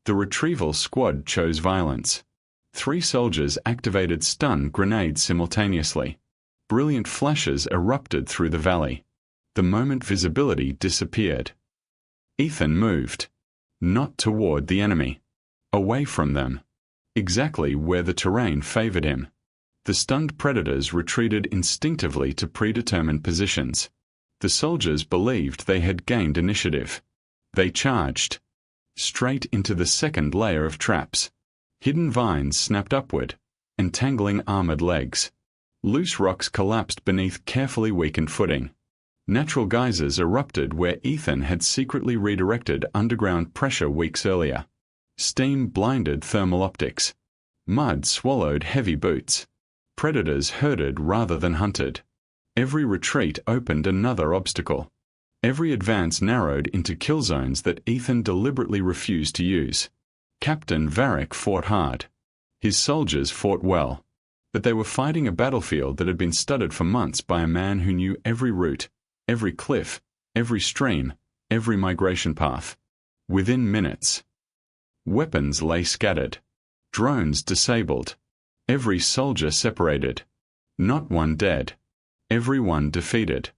The retrieval squad chose violence. 3 soldiers activated stun grenades simultaneously. Brilliant flashes erupted through the valley. The moment visibility disappeared. Ethan moved. Not toward the enemy. Away from them. Exactly where the terrain favored him. The stunned predators retreated instinctively to predetermined positions. The soldiers believed they had gained initiative. They charged. Straight into the second layer of traps. Hidden vines snapped upward, entangling armored legs. Loose rocks collapsed beneath carefully weakened footing. Natural geysers erupted where Ethan had secretly redirected underground pressure weeks earlier. Steam blinded thermal optics. Mud swallowed heavy boots. Predators herded rather than hunted. Every retreat opened another obstacle. Every advance narrowed into kill zones that Ethan deliberately refused to use. Captain Varric fought hard. His soldiers fought well. But they were fighting a battlefield that had been studied for months by a man who knew every route, every cliff, every stream, every migration path. Within minutes. Weapons lay scattered. Drones disabled. Every soldier separated. Not one dead. Everyone defeated.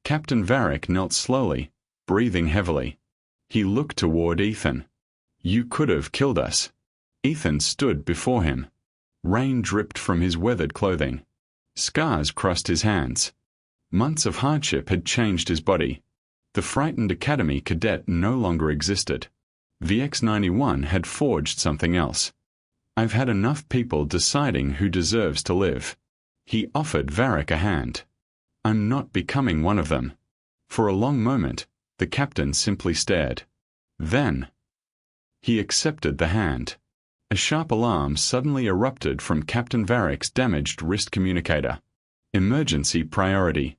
Captain Varric knelt slowly, breathing heavily. He looked toward Ethan. "You could have killed us." Ethan stood before him. Rain dripped from his weathered clothing. Scars crossed his hands. Months of hardship had changed his body. The frightened Academy cadet no longer existed. VX-91 had forged something else. "I've had enough people deciding who deserves to live." He offered Varric a hand. "I'm not becoming one of them." For a long moment, the captain simply stared. Then, he accepted the hand. A sharp alarm suddenly erupted from Captain Varric's damaged wrist communicator. Emergency priority.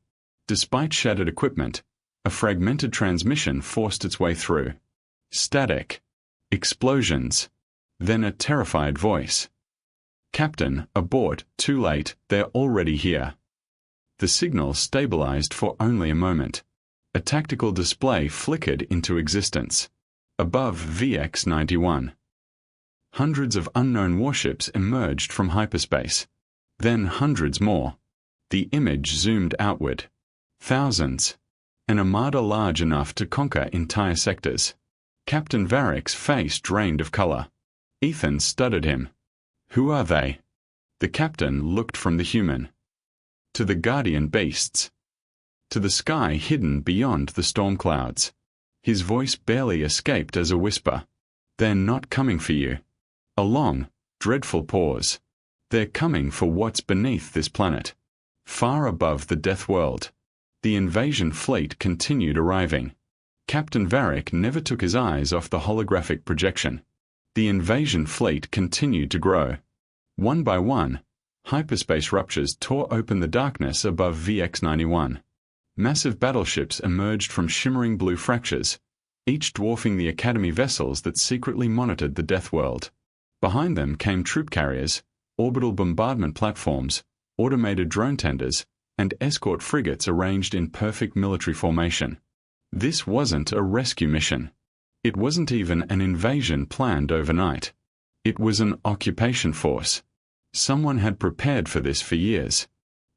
Despite shattered equipment, a fragmented transmission forced its way through. Static. Explosions. Then a terrified voice. "Captain, abort, too late, they're already here." The signal stabilized for only a moment. A tactical display flickered into existence. Above VX-91. Hundreds of unknown warships emerged from hyperspace. Then hundreds more. The image zoomed outward. Thousands. An armada large enough to conquer entire sectors. Captain Varric's face drained of color. Ethan studied him. "Who are they?" The captain looked from the human to the guardian beasts, to the sky hidden beyond the storm clouds. His voice barely escaped as a whisper. "They're not coming for you." A long, dreadful pause. "They're coming for what's beneath this planet." Far above the Deathworld. The invasion fleet continued arriving. Captain Varric never took his eyes off the holographic projection. The invasion fleet continued to grow. One by one, hyperspace ruptures tore open the darkness above VX-91. Massive battleships emerged from shimmering blue fractures, each dwarfing the Academy vessels that secretly monitored the Deathworld. Behind them came troop carriers, orbital bombardment platforms, automated drone tenders, and escort frigates arranged in perfect military formation. This wasn't a rescue mission. It wasn't even an invasion planned overnight. It was an occupation force. Someone had prepared for this for years.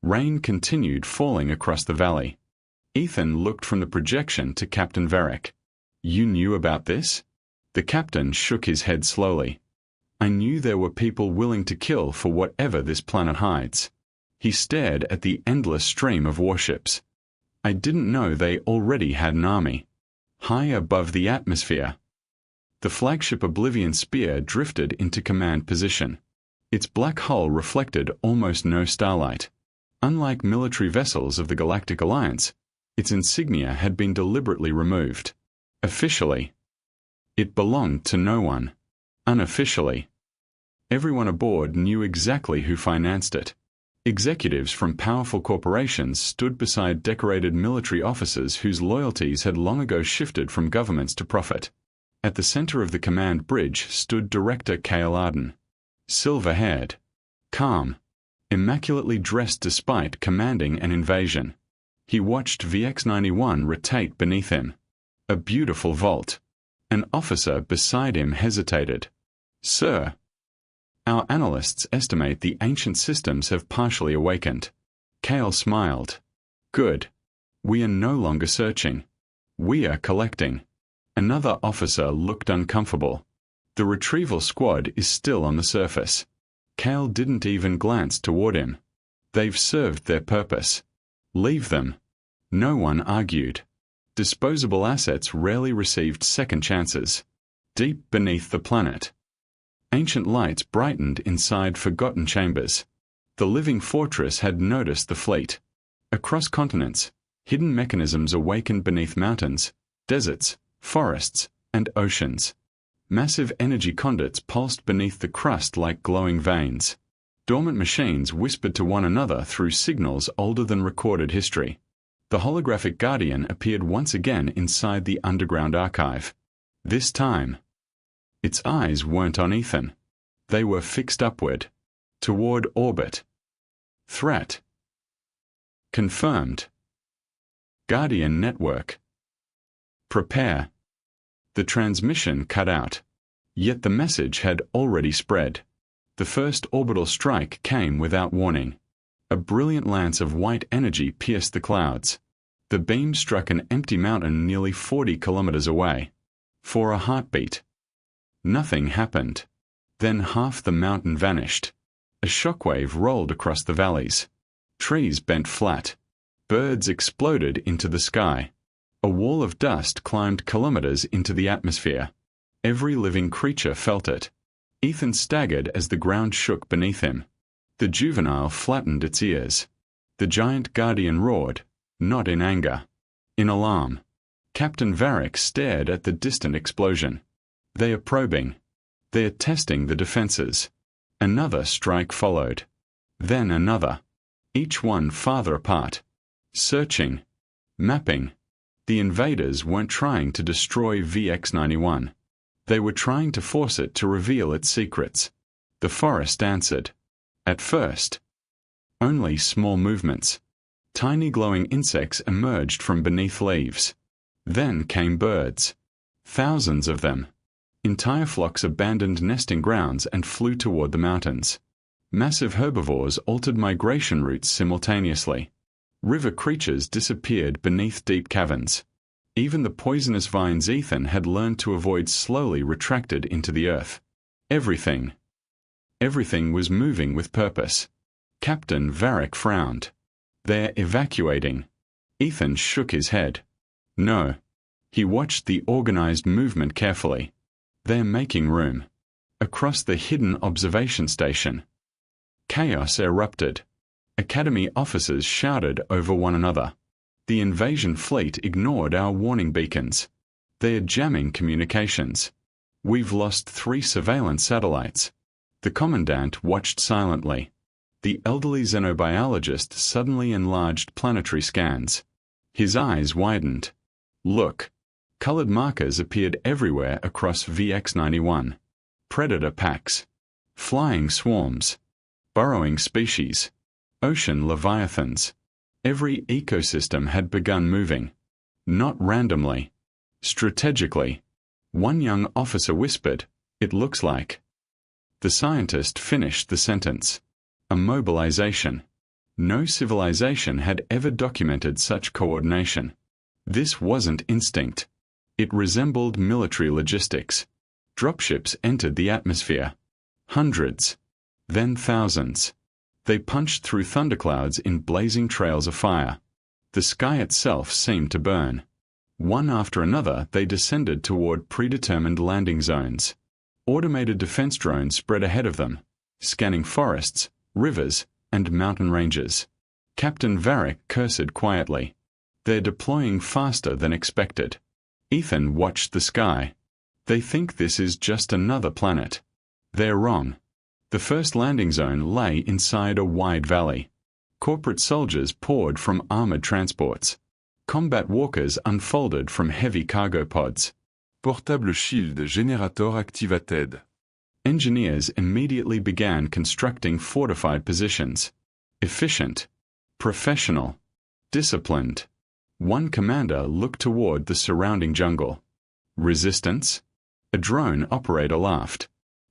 Rain continued falling across the valley. Ethan looked from the projection to Captain Varric. "You knew about this?" The captain shook his head slowly. "I knew there were people willing to kill for whatever this planet hides." He stared at the endless stream of warships. "I didn't know they already had an army." High above the atmosphere, the flagship Oblivion Spear drifted into command position. Its black hull reflected almost no starlight. Unlike military vessels of the Galactic Alliance, its insignia had been deliberately removed. Officially, it belonged to no one. Unofficially, everyone aboard knew exactly who financed it. Executives from powerful corporations stood beside decorated military officers whose loyalties had long ago shifted from governments to profit. At the center of the command bridge stood Director Cale Arden. Silver-haired, calm, immaculately dressed despite commanding an invasion. He watched VX-91 rotate beneath him. A beautiful vault. An officer beside him hesitated. "Sir, our analysts estimate the ancient systems have partially awakened." Cale smiled. "Good. We are no longer searching. We are collecting." Another officer looked uncomfortable. "The retrieval squad is still on the surface." Cale didn't even glance toward him. "They've served their purpose. Leave them." No one argued. Disposable assets rarely received second chances. Deep beneath the planet, ancient lights brightened inside forgotten chambers. The living fortress had noticed the fleet. Across continents, hidden mechanisms awakened beneath mountains, deserts, forests, and oceans. Massive energy conduits pulsed beneath the crust like glowing veins. Dormant machines whispered to one another through signals older than recorded history. The holographic guardian appeared once again inside the underground archive. This time, its eyes weren't on Ethan. They were fixed upward, toward orbit. Threat confirmed. Guardian network. Prepare. The transmission cut out. Yet the message had already spread. The first orbital strike came without warning. A brilliant lance of white energy pierced the clouds. The beam struck an empty mountain nearly 40 kilometers away. For a heartbeat. Nothing happened. Then half the mountain vanished. A shockwave rolled across the valleys. Trees bent flat. Birds exploded into the sky. A wall of dust climbed kilometers into the atmosphere. Every living creature felt it. Ethan staggered as the ground shook beneath him. The juvenile flattened its ears. The giant guardian roared, not in anger, in alarm. Captain Varric stared at the distant explosion. They are probing. They are testing the defenses. Another strike followed. Then another. Each one farther apart. Searching. Mapping. The invaders weren't trying to destroy VX-91. They were trying to force it to reveal its secrets. The forest answered. At first. Only small movements. Tiny glowing insects emerged from beneath leaves. Then came birds. Thousands of them. Entire flocks abandoned nesting grounds and flew toward the mountains. Massive herbivores altered migration routes simultaneously. River creatures disappeared beneath deep caverns. Even the poisonous vines Ethan had learned to avoid slowly retracted into the earth. Everything was moving with purpose. Captain Varric frowned. They're evacuating. Ethan shook his head. No. He watched the organized movement carefully. They're making room. Across the hidden observation station. Chaos erupted. Academy officers shouted over one another. The invasion fleet ignored our warning beacons. They are jamming communications. We've lost 3 surveillance satellites. The commandant watched silently. The elderly xenobiologist suddenly enlarged planetary scans. His eyes widened. Look. Colored markers appeared everywhere across VX-91. Predator packs. Flying swarms. Burrowing species. Ocean leviathans. Every ecosystem had begun moving. Not randomly. Strategically. One young officer whispered, "It looks like." The scientist finished the sentence. A mobilization. No civilization had ever documented such coordination. This wasn't instinct. It resembled military logistics. Dropships entered the atmosphere. Hundreds. Then thousands. They punched through thunderclouds in blazing trails of fire. The sky itself seemed to burn. One after another they descended toward predetermined landing zones. Automated defense drones spread ahead of them, scanning forests, rivers, and mountain ranges. Captain Varric cursed quietly. They're deploying faster than expected. Ethan watched the sky. They think this is just another planet. They're wrong. The first landing zone lay inside a wide valley. Corporate soldiers poured from armored transports. Combat walkers unfolded from heavy cargo pods. Portable shield generator activated. Engineers immediately began constructing fortified positions. Efficient. Professional. Disciplined. One commander looked toward the surrounding jungle. Resistance? A drone operator laughed.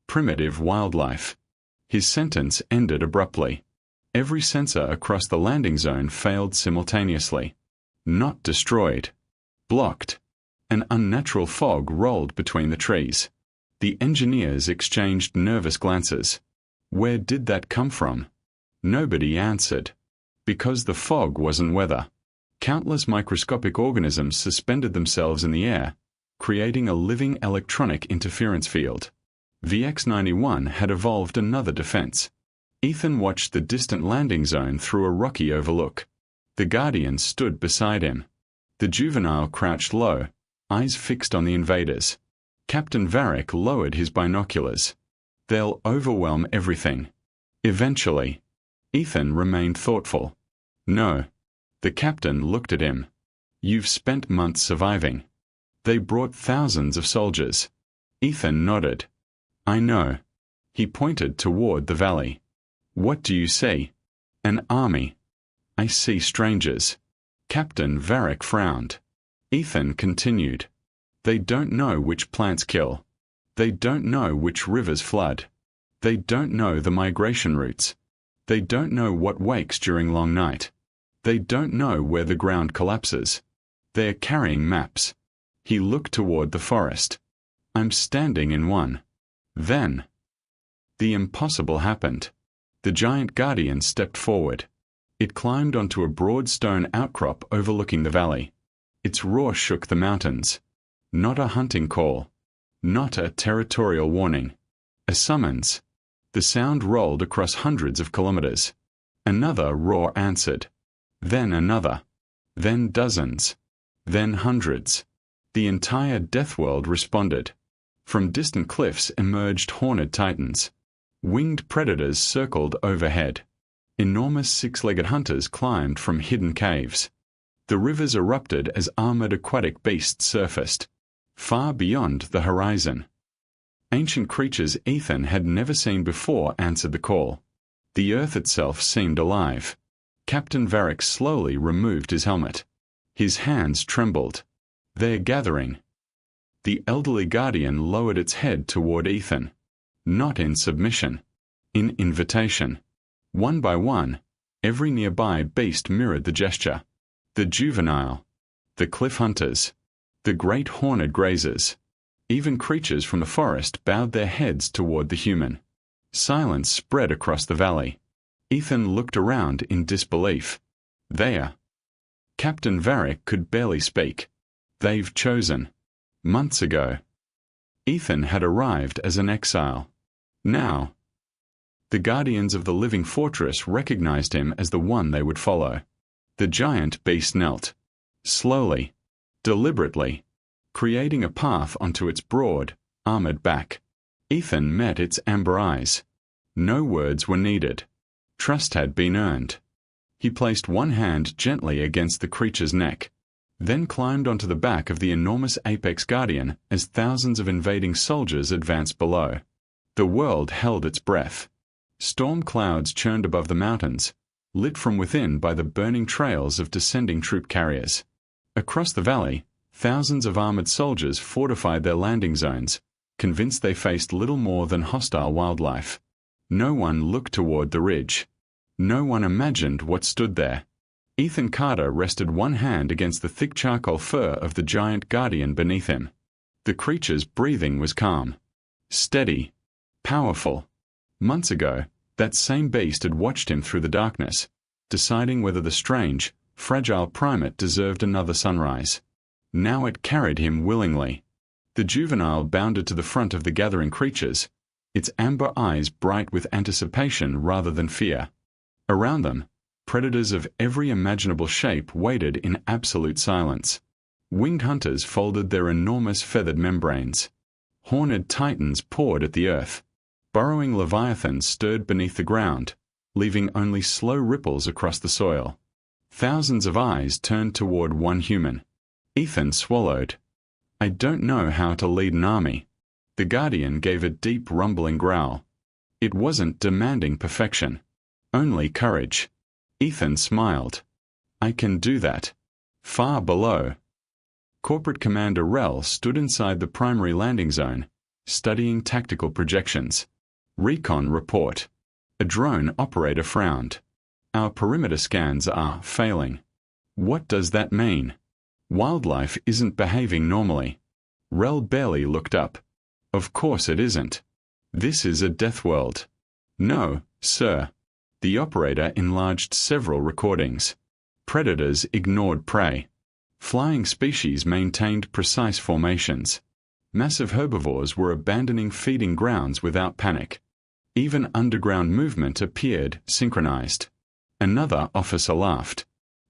Primitive wildlife. His sentence ended abruptly. Every sensor across the landing zone failed simultaneously. Not destroyed. Blocked. An unnatural fog rolled between the trees. The engineers exchanged nervous glances. Where did that come from? Nobody answered. Because the fog wasn't weather. Countless microscopic organisms suspended themselves in the air, creating a living electronic interference field. VX-91 had evolved another defense. Ethan watched the distant landing zone through a rocky overlook. The Guardian stood beside him. The juvenile crouched low, eyes fixed on the invaders. Captain Varric lowered his binoculars. They'll overwhelm everything. Eventually. Ethan remained thoughtful. No. The captain looked at him. You've spent months surviving. They brought thousands of soldiers. Ethan nodded. I know. He pointed toward the valley. What do you see? An army. I see strangers. Captain Varric frowned. Ethan continued. They don't know which plants kill. They don't know which rivers flood. They don't know the migration routes. They don't know what wakes during long night. They don't know where the ground collapses. They're carrying maps. He looked toward the forest. I'm standing in one. Then. The impossible happened. The giant Guardian stepped forward. It climbed onto a broad stone outcrop overlooking the valley. Its roar shook the mountains. Not a hunting call. Not a territorial warning. A summons. The sound rolled across hundreds of kilometers. Another roar answered. Then another. Then dozens. Then hundreds. The entire Deathworld responded. From distant cliffs emerged horned titans. Winged predators circled overhead. Enormous six-legged hunters climbed from hidden caves. The rivers erupted as armored aquatic beasts surfaced, far beyond the horizon. Ancient creatures Ethan had never seen before answered the call. The earth itself seemed alive. Captain Varric slowly removed his helmet. His hands trembled. They're gathering. The elderly Guardian lowered its head toward Ethan. Not in submission. In invitation. One by one, every nearby beast mirrored the gesture. The juvenile. The cliff hunters. The great horned grazers. Even creatures from the forest bowed their heads toward the human. Silence spread across the valley. Ethan looked around in disbelief. There. Captain Varric could barely speak. They've chosen. Months ago. Ethan had arrived as an exile. Now. The Guardians of the Living Fortress recognized him as the one they would follow. The giant beast knelt. Slowly. Deliberately. Creating a path onto its broad, armored back. Ethan met its amber eyes. No words were needed. Trust had been earned. He placed one hand gently against the creature's neck, then climbed onto the back of the enormous apex guardian as thousands of invading soldiers advanced below. The world held its breath. Storm clouds churned above the mountains, lit from within by the burning trails of descending troop carriers. Across the valley, thousands of armored soldiers fortified their landing zones, convinced they faced little more than hostile wildlife. No one looked toward the ridge. No one imagined what stood there. Ethan Carter rested one hand against the thick charcoal fur of the giant guardian beneath him. The creature's breathing was calm. Steady. Powerful. Months ago, that same beast had watched him through the darkness, deciding whether the strange, fragile primate deserved another sunrise. Now it carried him willingly. The juvenile bounded to the front of the gathering creatures, its amber eyes bright with anticipation rather than fear. Around them, predators of every imaginable shape waited in absolute silence. Winged hunters folded their enormous feathered membranes. Horned titans pawed at the earth. Burrowing leviathans stirred beneath the ground, leaving only slow ripples across the soil. Thousands of eyes turned toward one human. Ethan swallowed. I don't know how to lead an army. The Guardian gave a deep rumbling growl. It wasn't demanding perfection. Only courage. Ethan smiled. I can do that. Far below. Corporate Commander Rel stood inside the primary landing zone, studying tactical projections. Recon report. A drone operator frowned. Our perimeter scans are failing. What does that mean? Wildlife isn't behaving normally. Rel barely looked up. Of course it isn't. This is a Deathworld. No, sir. The operator enlarged several recordings. Predators ignored prey. Flying species maintained precise formations. Massive herbivores were abandoning feeding grounds without panic. Even underground movement appeared synchronized. Another officer laughed.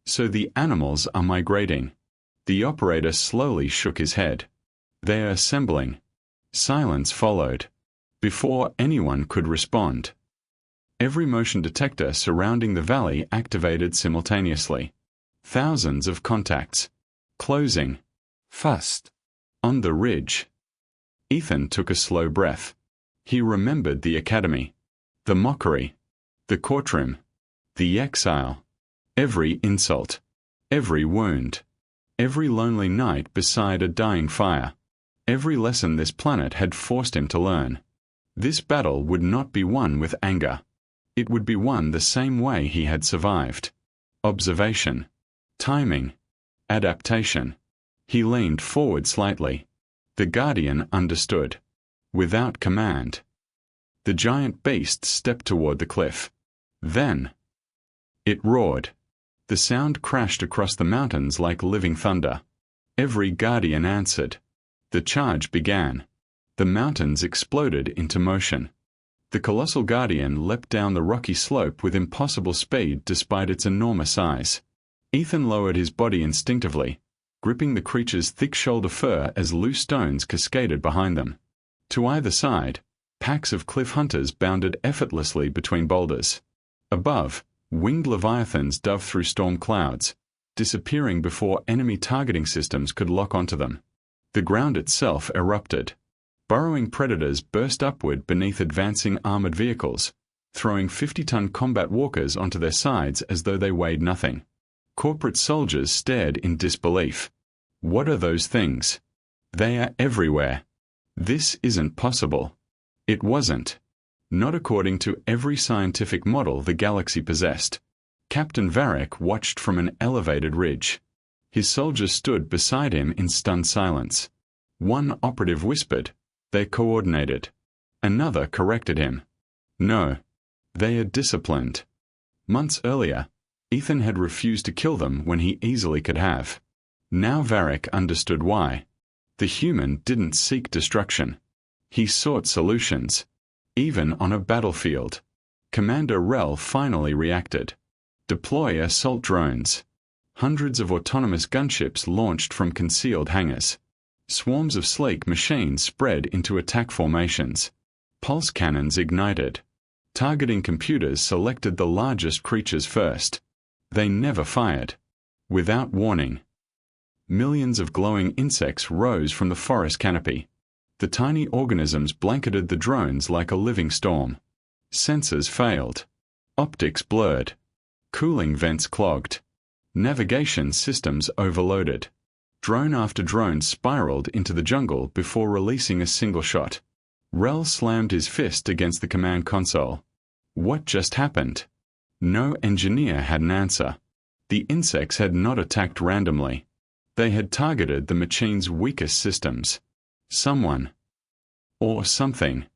So the animals are migrating. The operator slowly shook his head. They are assembling. Silence followed. Before anyone could respond, every motion detector surrounding the valley activated simultaneously. Thousands of contacts. Closing. Fast. On the ridge. Ethan took a slow breath. He remembered the academy. The mockery. The courtroom. The exile. Every insult. Every wound. Every lonely night beside a dying fire. Every lesson this planet had forced him to learn. This battle would not be won with anger. It would be won the same way he had survived. Observation. Timing. Adaptation. He leaned forward slightly. The Guardian understood. Without command. The giant beast stepped toward the cliff. Then it roared. The sound crashed across the mountains like living thunder. Every Guardian answered. The charge began. The mountains exploded into motion. The colossal Guardian leapt down the rocky slope with impossible speed despite its enormous size. Ethan lowered his body instinctively, gripping the creature's thick shoulder fur as loose stones cascaded behind them. To either side, packs of cliff hunters bounded effortlessly between boulders. Above, winged leviathans dove through storm clouds, disappearing before enemy targeting systems could lock onto them. The ground itself erupted. Burrowing predators burst upward beneath advancing armored vehicles, throwing 50-ton combat walkers onto their sides as though they weighed nothing. Corporate soldiers stared in disbelief. What are those things? They are everywhere. This isn't possible. It wasn't. Not according to every scientific model the galaxy possessed. Captain Varric watched from an elevated ridge. His soldiers stood beside him in stunned silence. One operative whispered. They coordinated. Another corrected him. No. They are disciplined. Months earlier, Ethan had refused to kill them when he easily could have. Now Varric understood why. The human didn't seek destruction. He sought solutions. Even on a battlefield. Commander Rel finally reacted. Deploy assault drones. Hundreds of autonomous gunships launched from concealed hangars. Swarms of sleek machines spread into attack formations. Pulse cannons ignited. Targeting computers selected the largest creatures first. They never fired. Without warning. Millions of glowing insects rose from the forest canopy. The tiny organisms blanketed the drones like a living storm. Sensors failed. Optics blurred. Cooling vents clogged. Navigation systems overloaded. Drone after drone spiraled into the jungle before releasing a single shot. Rel slammed his fist against the command console. What just happened? No engineer had an answer. The insects had not attacked randomly. They had targeted the machine's weakest systems. Someone, or something,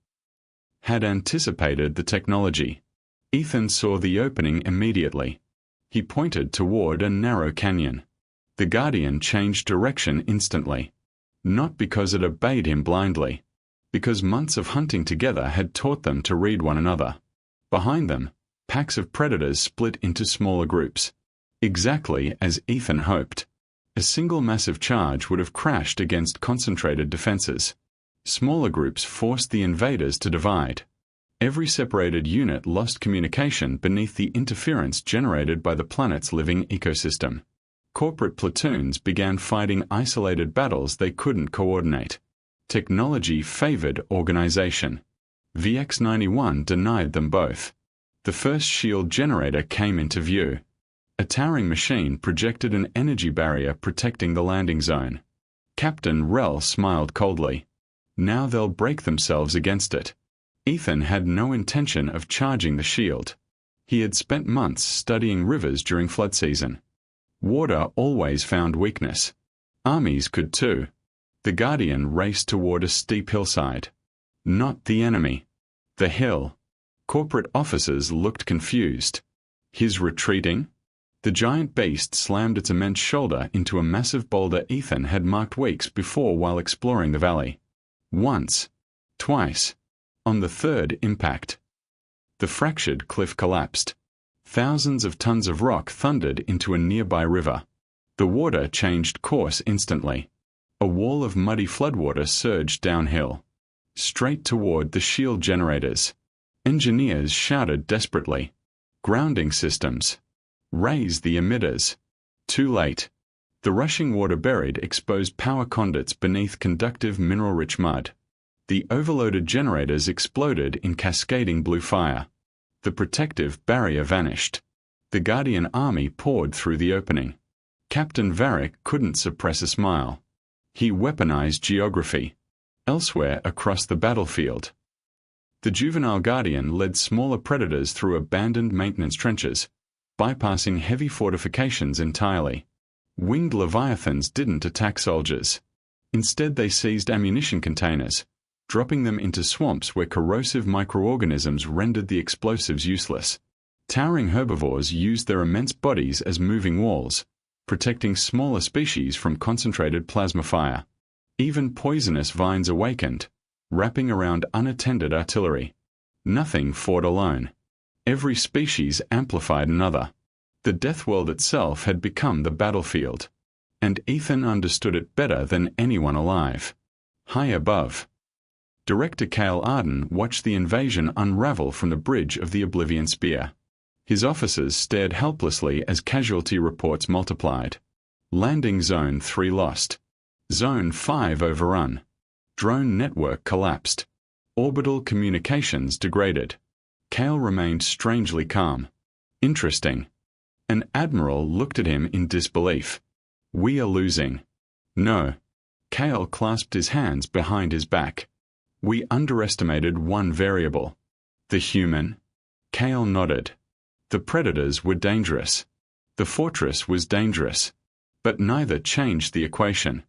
had anticipated the technology. Ethan saw the opening immediately. He pointed toward a narrow canyon. The Guardian changed direction instantly. Not because it obeyed him blindly. Because months of hunting together had taught them to read one another. Behind them, packs of predators split into smaller groups. Exactly as Ethan hoped. A single massive charge would have crashed against concentrated defenses. Smaller groups forced the invaders to divide. Every separated unit lost communication beneath the interference generated by the planet's living ecosystem. Corporate platoons began fighting isolated battles they couldn't coordinate. Technology favored organization. VX-91 denied them both. The first shield generator came into view. A towering machine projected an energy barrier protecting the landing zone. Captain Rel smiled coldly. Now they'll break themselves against it. Ethan had no intention of charging the shield. He had spent months studying rivers during flood season. Water always found weakness. Armies could too. The Guardian raced toward a steep hillside. Not the enemy. The hill. Corporate officers looked confused. His retreating? The giant beast slammed its immense shoulder into a massive boulder Ethan had marked weeks before while exploring the valley. Once. Twice. On the third impact, The fractured cliff collapsed. Thousands of tons of rock thundered into a nearby river. The water changed course instantly. A wall of muddy floodwater surged downhill, straight toward the shield generators. Engineers shouted desperately. Grounding systems. Raise the emitters. Too late. The rushing water buried exposed power conduits beneath conductive mineral-rich mud. The overloaded generators exploded in cascading blue fire. The protective barrier vanished. The Guardian army poured through the opening. Captain Varric couldn't suppress a smile. He weaponized geography. Elsewhere across the battlefield, the juvenile Guardian led smaller predators through abandoned maintenance trenches, bypassing heavy fortifications entirely. Winged leviathans didn't attack soldiers. Instead, they seized ammunition containers, dropping them into swamps where corrosive microorganisms rendered the explosives useless. Towering herbivores used their immense bodies as moving walls, protecting smaller species from concentrated plasma fire. Even poisonous vines awakened, wrapping around unattended artillery. Nothing fought alone. Every species amplified another. The Deathworld itself had become the battlefield, and Ethan understood it better than anyone alive. High above, Director Cale Arden watched the invasion unravel from the bridge of the Oblivion Spear. His officers stared helplessly as casualty reports multiplied. Landing Zone 3 lost. Zone 5 overrun. Drone network collapsed. Orbital communications degraded. Cale remained strangely calm. Interesting. An admiral looked at him in disbelief. We are losing. No. Cale clasped his hands behind his back. We underestimated one variable. The human. Cale nodded. The predators were dangerous. The fortress was dangerous. But neither changed the equation.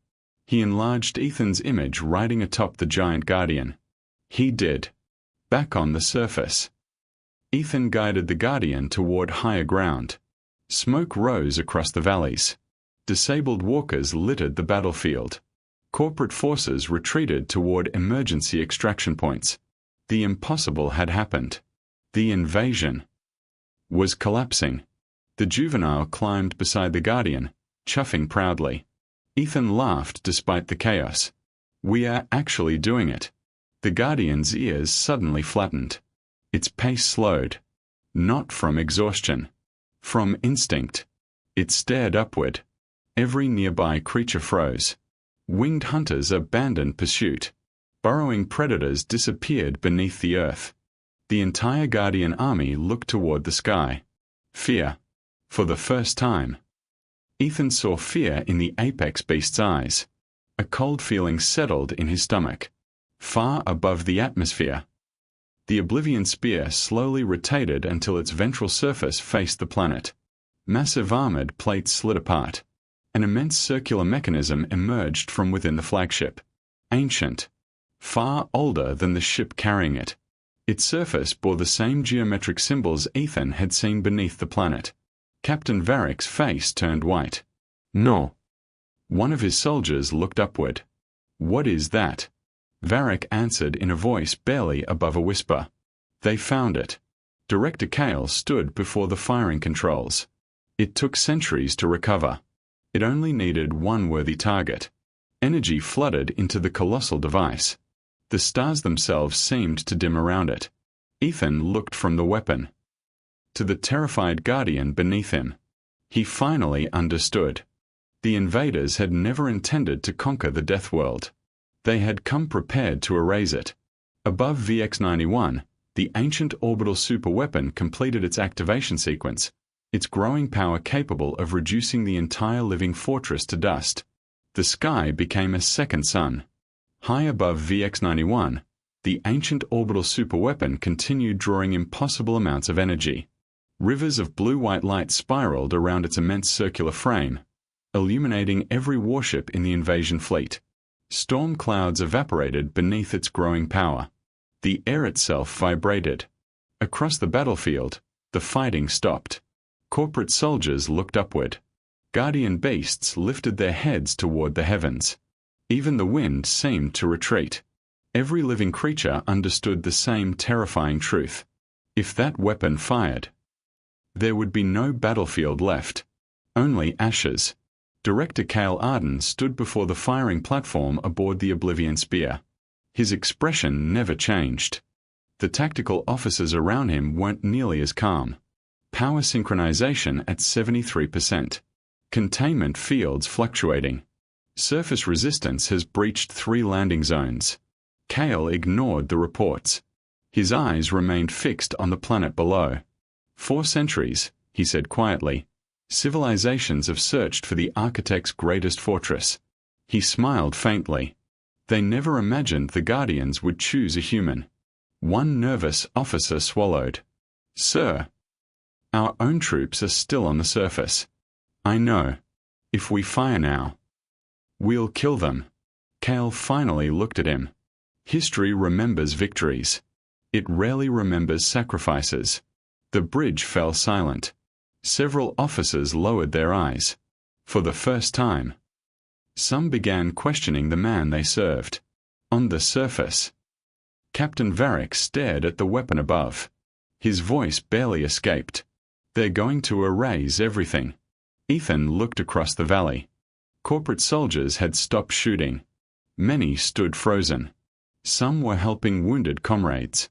He enlarged Ethan's image riding atop the giant Guardian. He did. Back on the surface. Ethan guided the Guardian toward higher ground. Smoke rose across the valleys. Disabled walkers littered the battlefield. Corporate forces retreated toward emergency extraction points. The impossible had happened. The invasion was collapsing. The juvenile climbed beside the Guardian, chuffing proudly. Ethan laughed despite the chaos. We are actually doing it. The Guardian's ears suddenly flattened. Its pace slowed. Not from exhaustion. From instinct. It stared upward. Every nearby creature froze. Winged hunters abandoned pursuit. Burrowing predators disappeared beneath the earth. The entire Guardian army looked toward the sky. Fear. For the first time. Ethan saw fear in the apex beast's eyes. A cold feeling settled in his stomach. Far above the atmosphere. The Oblivion Spear slowly rotated until its ventral surface faced the planet. Massive armored plates slid apart. An immense circular mechanism emerged from within the flagship. Ancient. Far older than the ship carrying it. Its surface bore the same geometric symbols Ethan had seen beneath the planet. Captain Varric's face turned white. No. One of his soldiers looked upward. What is that? Varric answered in a voice barely above a whisper. They found it. Director Cale stood before the firing controls. It took centuries to recover. It only needed one worthy target. Energy flooded into the colossal device. The stars themselves seemed to dim around it. Ethan looked from the weapon to the terrified Guardian beneath him. He finally understood. The invaders had never intended to conquer the Deathworld. They had come prepared to erase it. Above VX-91, the ancient orbital superweapon completed its activation sequence, its growing power capable of reducing the entire living fortress to dust. The sky became a second sun. High above VX-91, the ancient orbital superweapon continued drawing impossible amounts of energy. Rivers of blue-white light spiraled around its immense circular frame, illuminating every warship in the invasion fleet. Storm clouds evaporated beneath its growing power. The air itself vibrated. Across the battlefield, the fighting stopped. Corporate soldiers looked upward. Guardian beasts lifted their heads toward the heavens. Even the wind seemed to retreat. Every living creature understood the same terrifying truth. If that weapon fired, there would be no battlefield left. Only ashes. Director Cale Arden stood before the firing platform aboard the Oblivion Spear. His expression never changed. The tactical officers around him weren't nearly as calm. Power synchronization at 73%. Containment fields fluctuating. Surface resistance has breached 3 landing zones. Cale ignored the reports. His eyes remained fixed on the planet below. 4 centuries, he said quietly. Civilizations have searched for the Architect's greatest fortress. He smiled faintly. They never imagined the Guardians would choose a human. One nervous officer swallowed. Sir, our own troops are still on the surface. I know. If we fire now, we'll kill them. Cale finally looked at him. History remembers victories. It rarely remembers sacrifices. The bridge fell silent. Several officers lowered their eyes. For the first time, some began questioning the man they served. On the surface, Captain Varric stared at the weapon above. His voice barely escaped. They're going to erase everything. Ethan looked across the valley. Corporate soldiers had stopped shooting. Many stood frozen. Some were helping wounded comrades.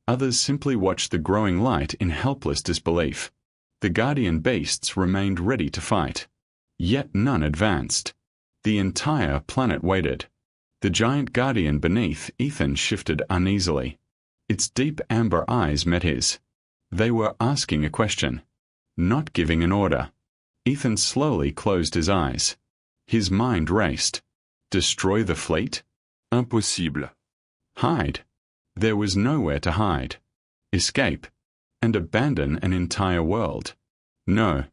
Others simply watched the growing light in helpless disbelief. The Guardian beasts remained ready to fight. Yet none advanced. The entire planet waited. The giant Guardian beneath Ethan shifted uneasily. Its deep amber eyes met his. They were asking a question, not giving an order. Ethan slowly closed his eyes. His mind raced. Destroy the fleet? Impossible. Hide? There was nowhere to hide. Escape? And abandon an entire world? No.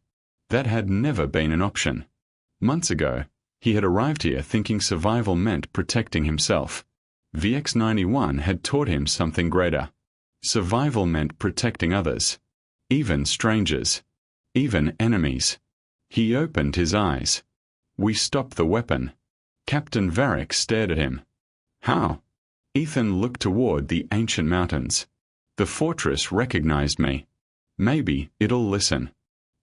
That had never been an option. Months ago, he had arrived here thinking survival meant protecting himself. VX-91 had taught him something greater. Survival meant protecting others. Even strangers. Even enemies. He opened his eyes. We stopped the weapon. Captain Varric stared at him. How? Ethan looked toward the ancient mountains. The fortress recognized me. Maybe it'll listen.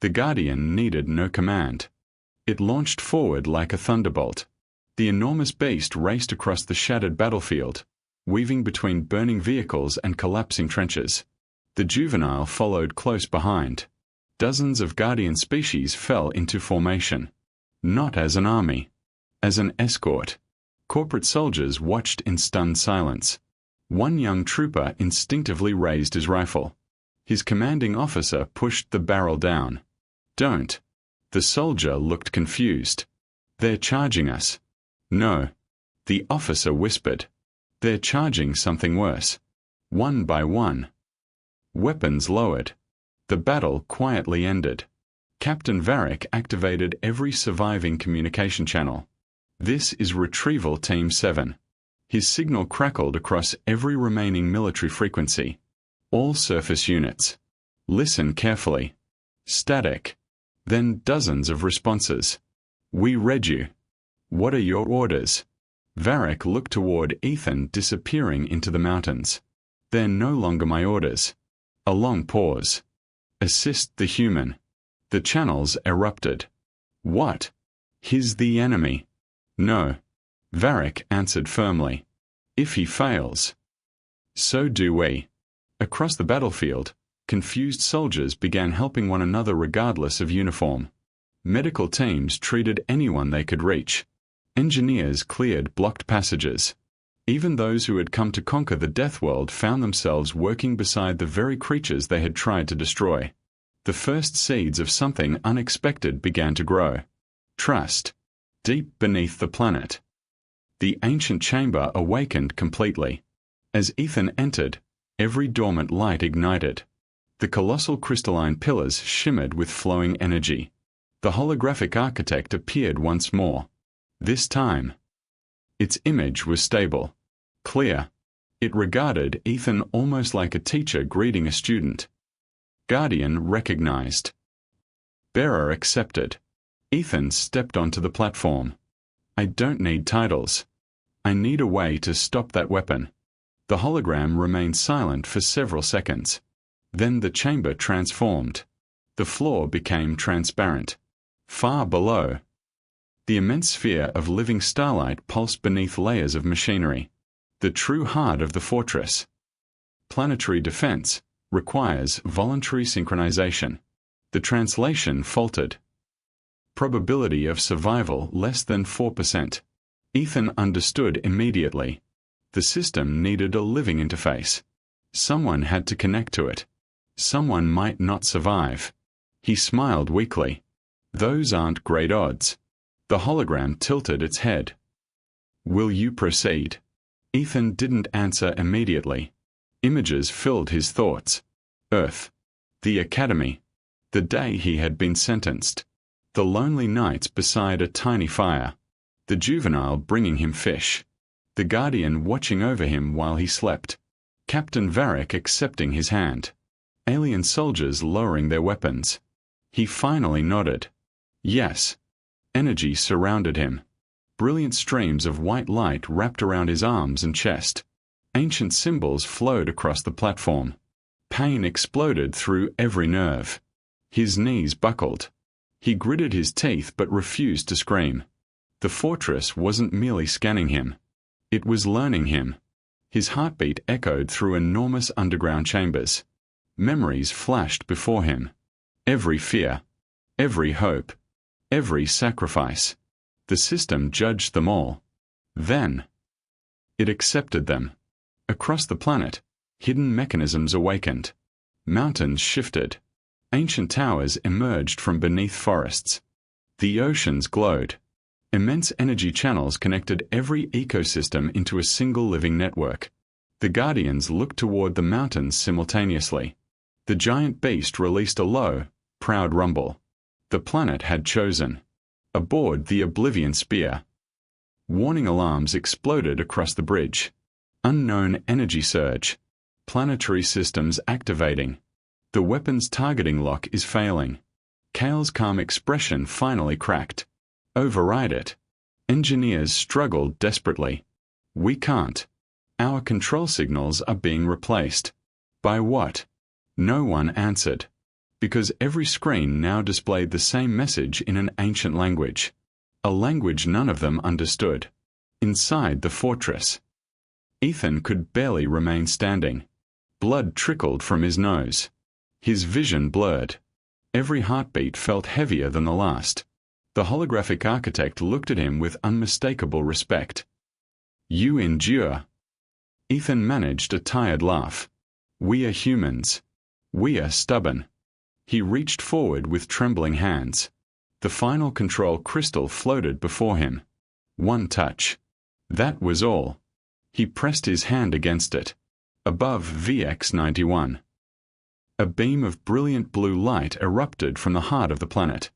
The Guardian needed no command. It launched forward like a thunderbolt. The enormous beast raced across the shattered battlefield, weaving between burning vehicles and collapsing trenches. The juvenile followed close behind. Dozens of Guardian species fell into formation. Not as an army. As an escort. Corporate soldiers watched in stunned silence. One young trooper instinctively raised his rifle. His commanding officer pushed the barrel down. Don't. The soldier looked confused. They're charging us. No. The officer whispered. They're charging something worse. One by one. Weapons lowered. The battle quietly ended. Captain Varric activated every surviving communication channel. This is Retrieval Team 7. His signal crackled across every remaining military frequency. All surface units. Listen carefully. Static. Then dozens of responses. We read you. What are your orders? Varric looked toward Ethan disappearing into the mountains. They're no longer my orders. A long pause. Assist the human. The channels erupted. What? He's the enemy. No. Varric answered firmly. If he fails, so do we. Across the battlefield, confused soldiers began helping one another regardless of uniform. Medical teams treated anyone they could reach. Engineers cleared blocked passages. Even those who had come to conquer the Deathworld found themselves working beside the very creatures they had tried to destroy. The first seeds of something unexpected began to grow. Trust. Deep beneath the planet. The ancient chamber awakened completely. As Ethan entered, every dormant light ignited. The colossal crystalline pillars shimmered with flowing energy. The holographic architect appeared once more. This time, its image was stable, clear. It regarded Ethan almost like a teacher greeting a student. Guardian recognized. Bearer accepted. Ethan stepped onto the platform. I don't need titles. I need a way to stop that weapon. The hologram remained silent for several seconds. Then the chamber transformed. The floor became transparent. Far below, the immense sphere of living starlight pulsed beneath layers of machinery. The true heart of the fortress. Planetary defense requires voluntary synchronization. The translation faltered. Probability of survival less than 4%. Ethan understood immediately. The system needed a living interface. Someone had to connect to it. Someone might not survive. He smiled weakly. Those aren't great odds. The hologram tilted its head. Will you proceed? Ethan didn't answer immediately. Images filled his thoughts. Earth. The Academy. The day he had been sentenced. The lonely nights beside a tiny fire. The juvenile bringing him fish. The guardian watching over him while he slept. Captain Varric accepting his hand. Alien soldiers lowering their weapons. He finally nodded. Yes. Energy surrounded him. Brilliant streams of white light wrapped around his arms and chest. Ancient symbols flowed across the platform. Pain exploded through every nerve. His knees buckled. He gritted his teeth but refused to scream. The fortress wasn't merely scanning him. It was learning him. His heartbeat echoed through enormous underground chambers. Memories flashed before him. Every fear. Every hope. Every sacrifice. The system judged them all. Then it accepted them. Across the planet, hidden mechanisms awakened. Mountains shifted. Ancient towers emerged from beneath forests. The oceans glowed. Immense energy channels connected every ecosystem into a single living network. The Guardians looked toward the mountains simultaneously. The giant beast released a low, proud rumble. The planet had chosen. Aboard the Oblivion Spear. Warning alarms exploded across the bridge. Unknown energy surge. Planetary systems activating. The weapon's targeting lock is failing. Kale's calm expression finally cracked. Override it. Engineers struggled desperately. We can't. Our control signals are being replaced. By what? No one answered. Because every screen now displayed the same message in an ancient language. A language none of them understood. Inside the fortress. Ethan could barely remain standing. Blood trickled from his nose. His vision blurred. Every heartbeat felt heavier than the last. The holographic architect looked at him with unmistakable respect. You endure. Ethan managed a tired laugh. We are humans. We are stubborn. He reached forward with trembling hands. The final control crystal floated before him. One touch. That was all. He pressed his hand against it. Above VX-91. A beam of brilliant blue light erupted from the heart of the planet.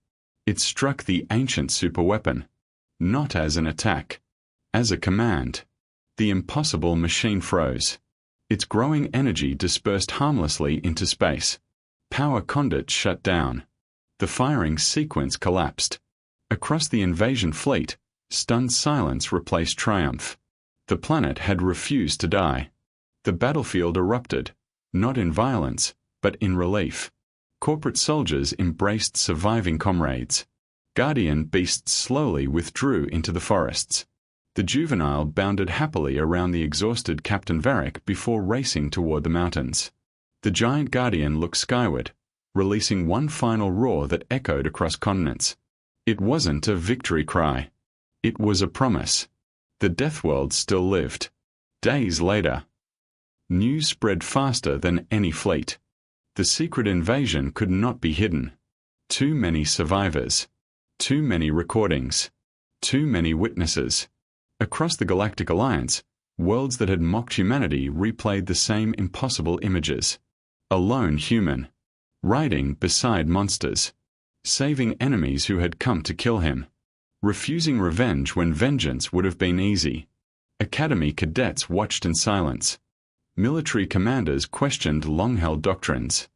It struck the ancient superweapon. Not as an attack. As a command. The impossible machine froze. Its growing energy dispersed harmlessly into space. Power conduits shut down. The firing sequence collapsed. Across the invasion fleet, stunned silence replaced triumph. The planet had refused to die. The battlefield erupted, not in violence, but in relief. Corporate soldiers embraced surviving comrades. Guardian beasts slowly withdrew into the forests. The juvenile bounded happily around the exhausted Captain Varric before racing toward the mountains. The giant Guardian looked skyward, releasing one final roar that echoed across continents. It wasn't a victory cry. It was a promise. The Deathworld still lived. Days later, news spread faster than any fleet. The secret invasion could not be hidden. Too many survivors. Too many recordings. Too many witnesses. Across the Galactic Alliance, worlds that had mocked humanity replayed the same impossible images. A lone human. Riding beside monsters. Saving enemies who had come to kill him. Refusing revenge when vengeance would have been easy. Academy cadets watched in silence. Military commanders questioned long-held doctrines.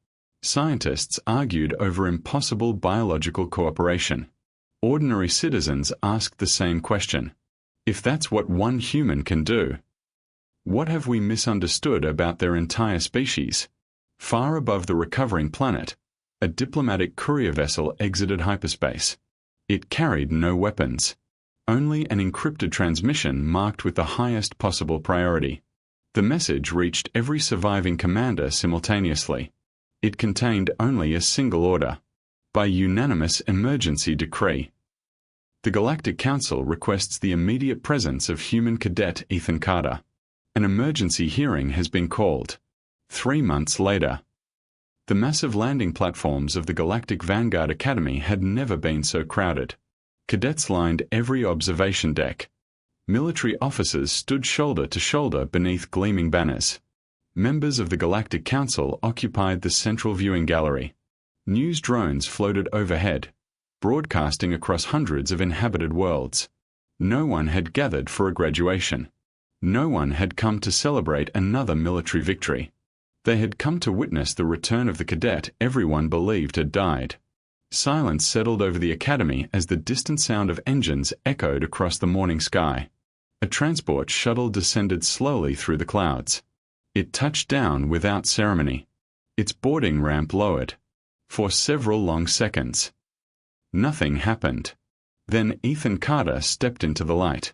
Scientists argued over impossible biological cooperation. Ordinary citizens asked the same question. If that's what one human can do, what have we misunderstood about their entire species? Far above the recovering planet, a diplomatic courier vessel exited hyperspace. It carried no weapons, only an encrypted transmission marked with the highest possible priority. The message reached every surviving commander simultaneously. It contained only a single order. By unanimous emergency decree, the Galactic Council requests the immediate presence of human cadet Ethan Carter. An emergency hearing has been called. 3 months later, the massive landing platforms of the Galactic Vanguard Academy had never been so crowded. Cadets lined every observation deck. Military officers stood shoulder to shoulder beneath gleaming banners. Members of the Galactic Council occupied the central viewing gallery. News drones floated overhead, broadcasting across hundreds of inhabited worlds. No one had gathered for a graduation. No one had come to celebrate another military victory. They had come to witness the return of the cadet everyone believed had died. Silence settled over the academy as the distant sound of engines echoed across the morning sky. A transport shuttle descended slowly through the clouds. It touched down without ceremony. Its boarding ramp lowered. For several long seconds, nothing happened. Then Ethan Carter stepped into the light.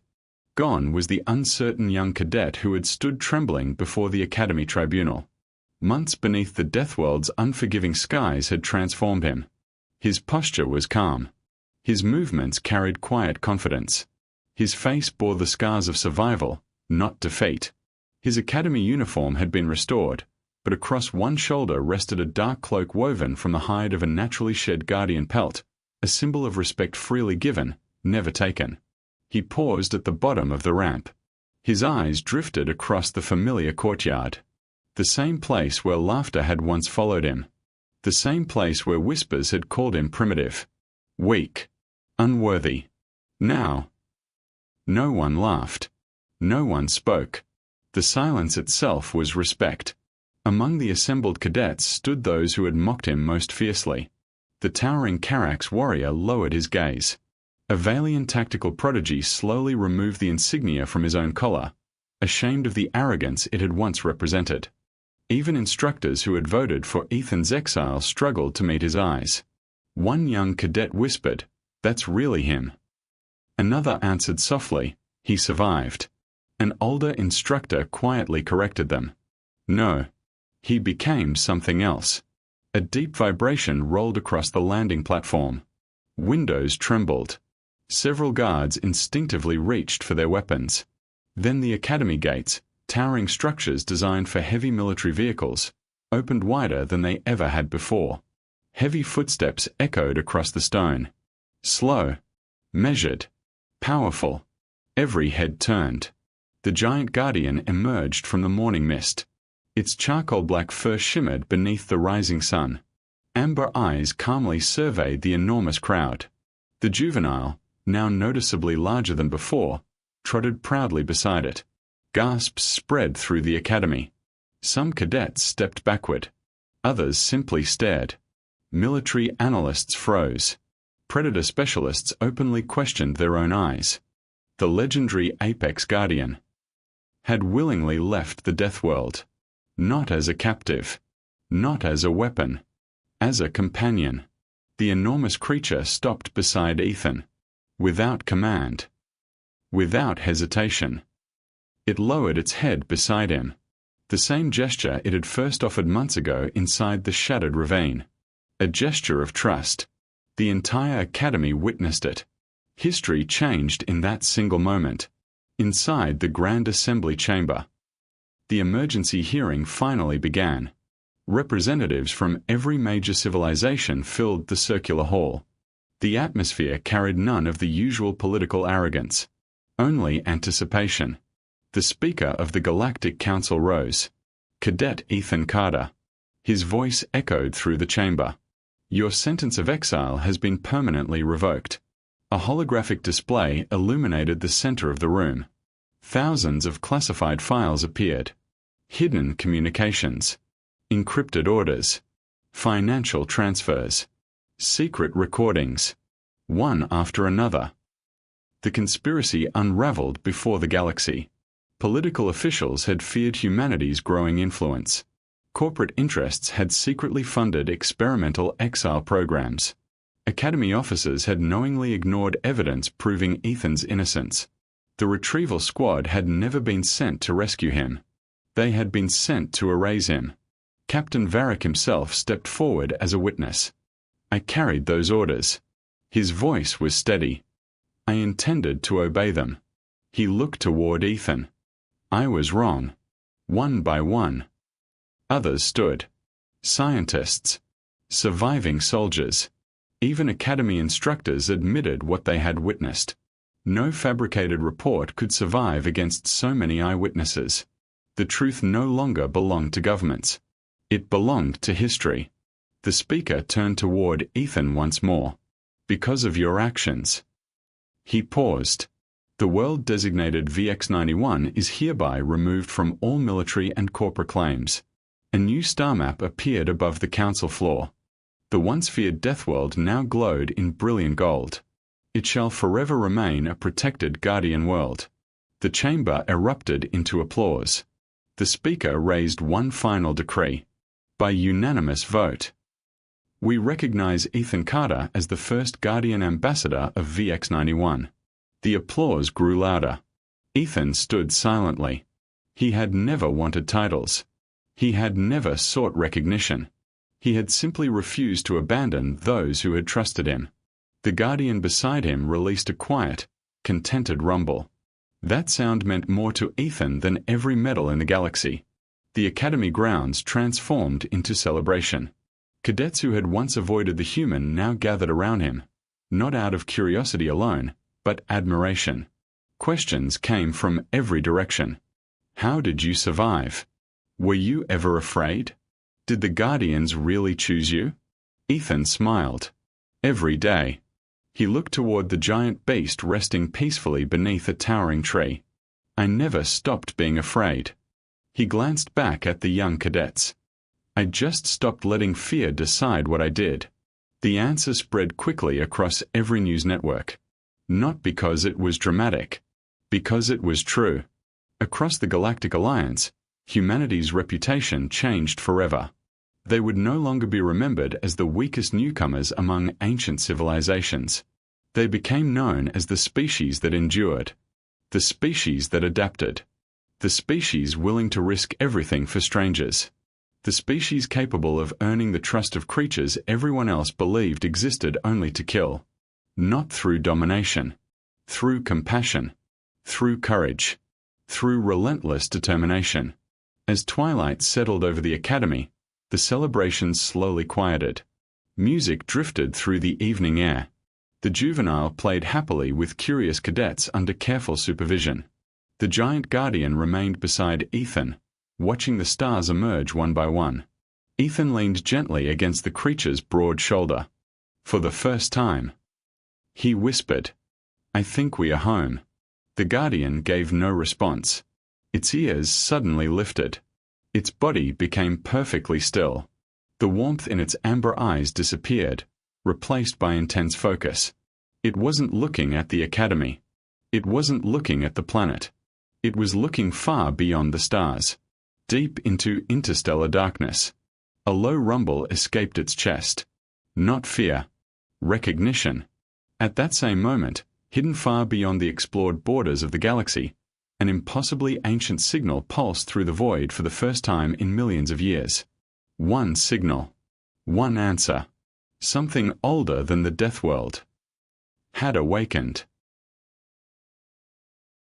Gone was the uncertain young cadet who had stood trembling before the Academy tribunal. Months beneath the Deathworld's unforgiving skies had transformed him. His posture was calm. His movements carried quiet confidence. His face bore the scars of survival, not defeat. His academy uniform had been restored, but across one shoulder rested a dark cloak woven from the hide of a naturally shed guardian pelt, a symbol of respect freely given, never taken. He paused at the bottom of the ramp. His eyes drifted across the familiar courtyard. The same place where laughter had once followed him. The same place where whispers had called him primitive, weak, unworthy. Now, no one laughed. No one spoke. The silence itself was respect. Among the assembled cadets stood those who had mocked him most fiercely. The towering Carax warrior lowered his gaze. A Valian tactical prodigy slowly removed the insignia from his own collar, ashamed of the arrogance it had once represented. Even instructors who had voted for Ethan's exile struggled to meet his eyes. One young cadet whispered, "That's really him." Another answered softly, "He survived." An older instructor quietly corrected them. "No. He became something else." A deep vibration rolled across the landing platform. Windows trembled. Several guards instinctively reached for their weapons. Then the academy gates, towering structures designed for heavy military vehicles, opened wider than they ever had before. Heavy footsteps echoed across the stone. Slow, measured, powerful. Every head turned. The giant guardian emerged from the morning mist. Its charcoal-black fur shimmered beneath the rising sun. Amber eyes calmly surveyed the enormous crowd. The juvenile, now noticeably larger than before, trotted proudly beside it. Gasps spread through the academy. Some cadets stepped backward. Others simply stared. Military analysts froze. Predator specialists openly questioned their own eyes. The legendary Apex Guardian had willingly left the Deathworld. Not as a captive. Not as a weapon. As a companion. The enormous creature stopped beside Ethan. Without command. Without hesitation. It lowered its head beside him. The same gesture it had first offered months ago inside the shattered ravine. A gesture of trust. The entire academy witnessed it. History changed in that single moment. Inside the Grand Assembly Chamber, the emergency hearing finally began. Representatives from every major civilization filled the circular hall. The atmosphere carried none of the usual political arrogance. Only anticipation. The Speaker of the Galactic Council rose. Cadet Ethan Carter. His voice echoed through the chamber. "Your sentence of exile has been permanently revoked." A holographic display illuminated the center of the room. Thousands of classified files appeared. Hidden communications. Encrypted orders. Financial transfers. Secret recordings. One after another. The conspiracy unraveled before the galaxy. Political officials had feared humanity's growing influence. Corporate interests had secretly funded experimental exile programs. Academy officers had knowingly ignored evidence proving Ethan's innocence. The retrieval squad had never been sent to rescue him. They had been sent to erase him. Captain Varric himself stepped forward as a witness. I carried those orders. His voice was steady. I intended to obey them. He looked toward Ethan. I was wrong. One by one. Others stood. Scientists. Surviving soldiers. Even Academy instructors admitted what they had witnessed. No fabricated report could survive against so many eyewitnesses. The truth no longer belonged to governments. It belonged to history. The speaker turned toward Ethan once more. Because of your actions. He paused. The world-designated VX-91 is hereby removed from all military and corporate claims. A new star map appeared above the council floor. The once feared Deathworld now glowed in brilliant gold. It shall forever remain a protected guardian world. The chamber erupted into applause. The speaker raised one final decree. By unanimous vote. We recognize Ethan Carter as the first Guardian Ambassador of VX-91. The applause grew louder. Ethan stood silently. He had never wanted titles. He had never sought recognition. He had simply refused to abandon those who had trusted him. The Guardian beside him released a quiet, contented rumble. That sound meant more to Ethan than every medal in the galaxy. The Academy grounds transformed into celebration. Cadets who had once avoided the human now gathered around him, not out of curiosity alone, but admiration. Questions came from every direction. How did you survive? Were you ever afraid? Did the Guardians really choose you? Ethan smiled. Every day. He looked toward the giant beast resting peacefully beneath a towering tree. I never stopped being afraid. He glanced back at the young cadets. I just stopped letting fear decide what I did. The answer spread quickly across every news network. Not because it was dramatic. Because it was true. Across the Galactic Alliance, humanity's reputation changed forever. They would no longer be remembered as the weakest newcomers among ancient civilizations. They became known as the species that endured. The species that adapted. The species willing to risk everything for strangers. The species capable of earning the trust of creatures everyone else believed existed only to kill. Not through domination. Through compassion. Through courage. Through relentless determination. As twilight settled over the Academy, the celebrations slowly quieted. Music drifted through the evening air. The juvenile played happily with curious cadets under careful supervision. The giant guardian remained beside Ethan, watching the stars emerge one by one. Ethan leaned gently against the creature's broad shoulder. For the first time. He whispered, I think we are home. The guardian gave no response. Its ears suddenly lifted. Its body became perfectly still. The warmth in its amber eyes disappeared, replaced by intense focus. It wasn't looking at the Academy. It wasn't looking at the planet. It was looking far beyond the stars. Deep into interstellar darkness. A low rumble escaped its chest. Not fear. Recognition. At that same moment, hidden far beyond the explored borders of the galaxy, an impossibly ancient signal pulsed through the void for the first time in millions of years. One signal. One answer. Something older than the Deathworld had awakened.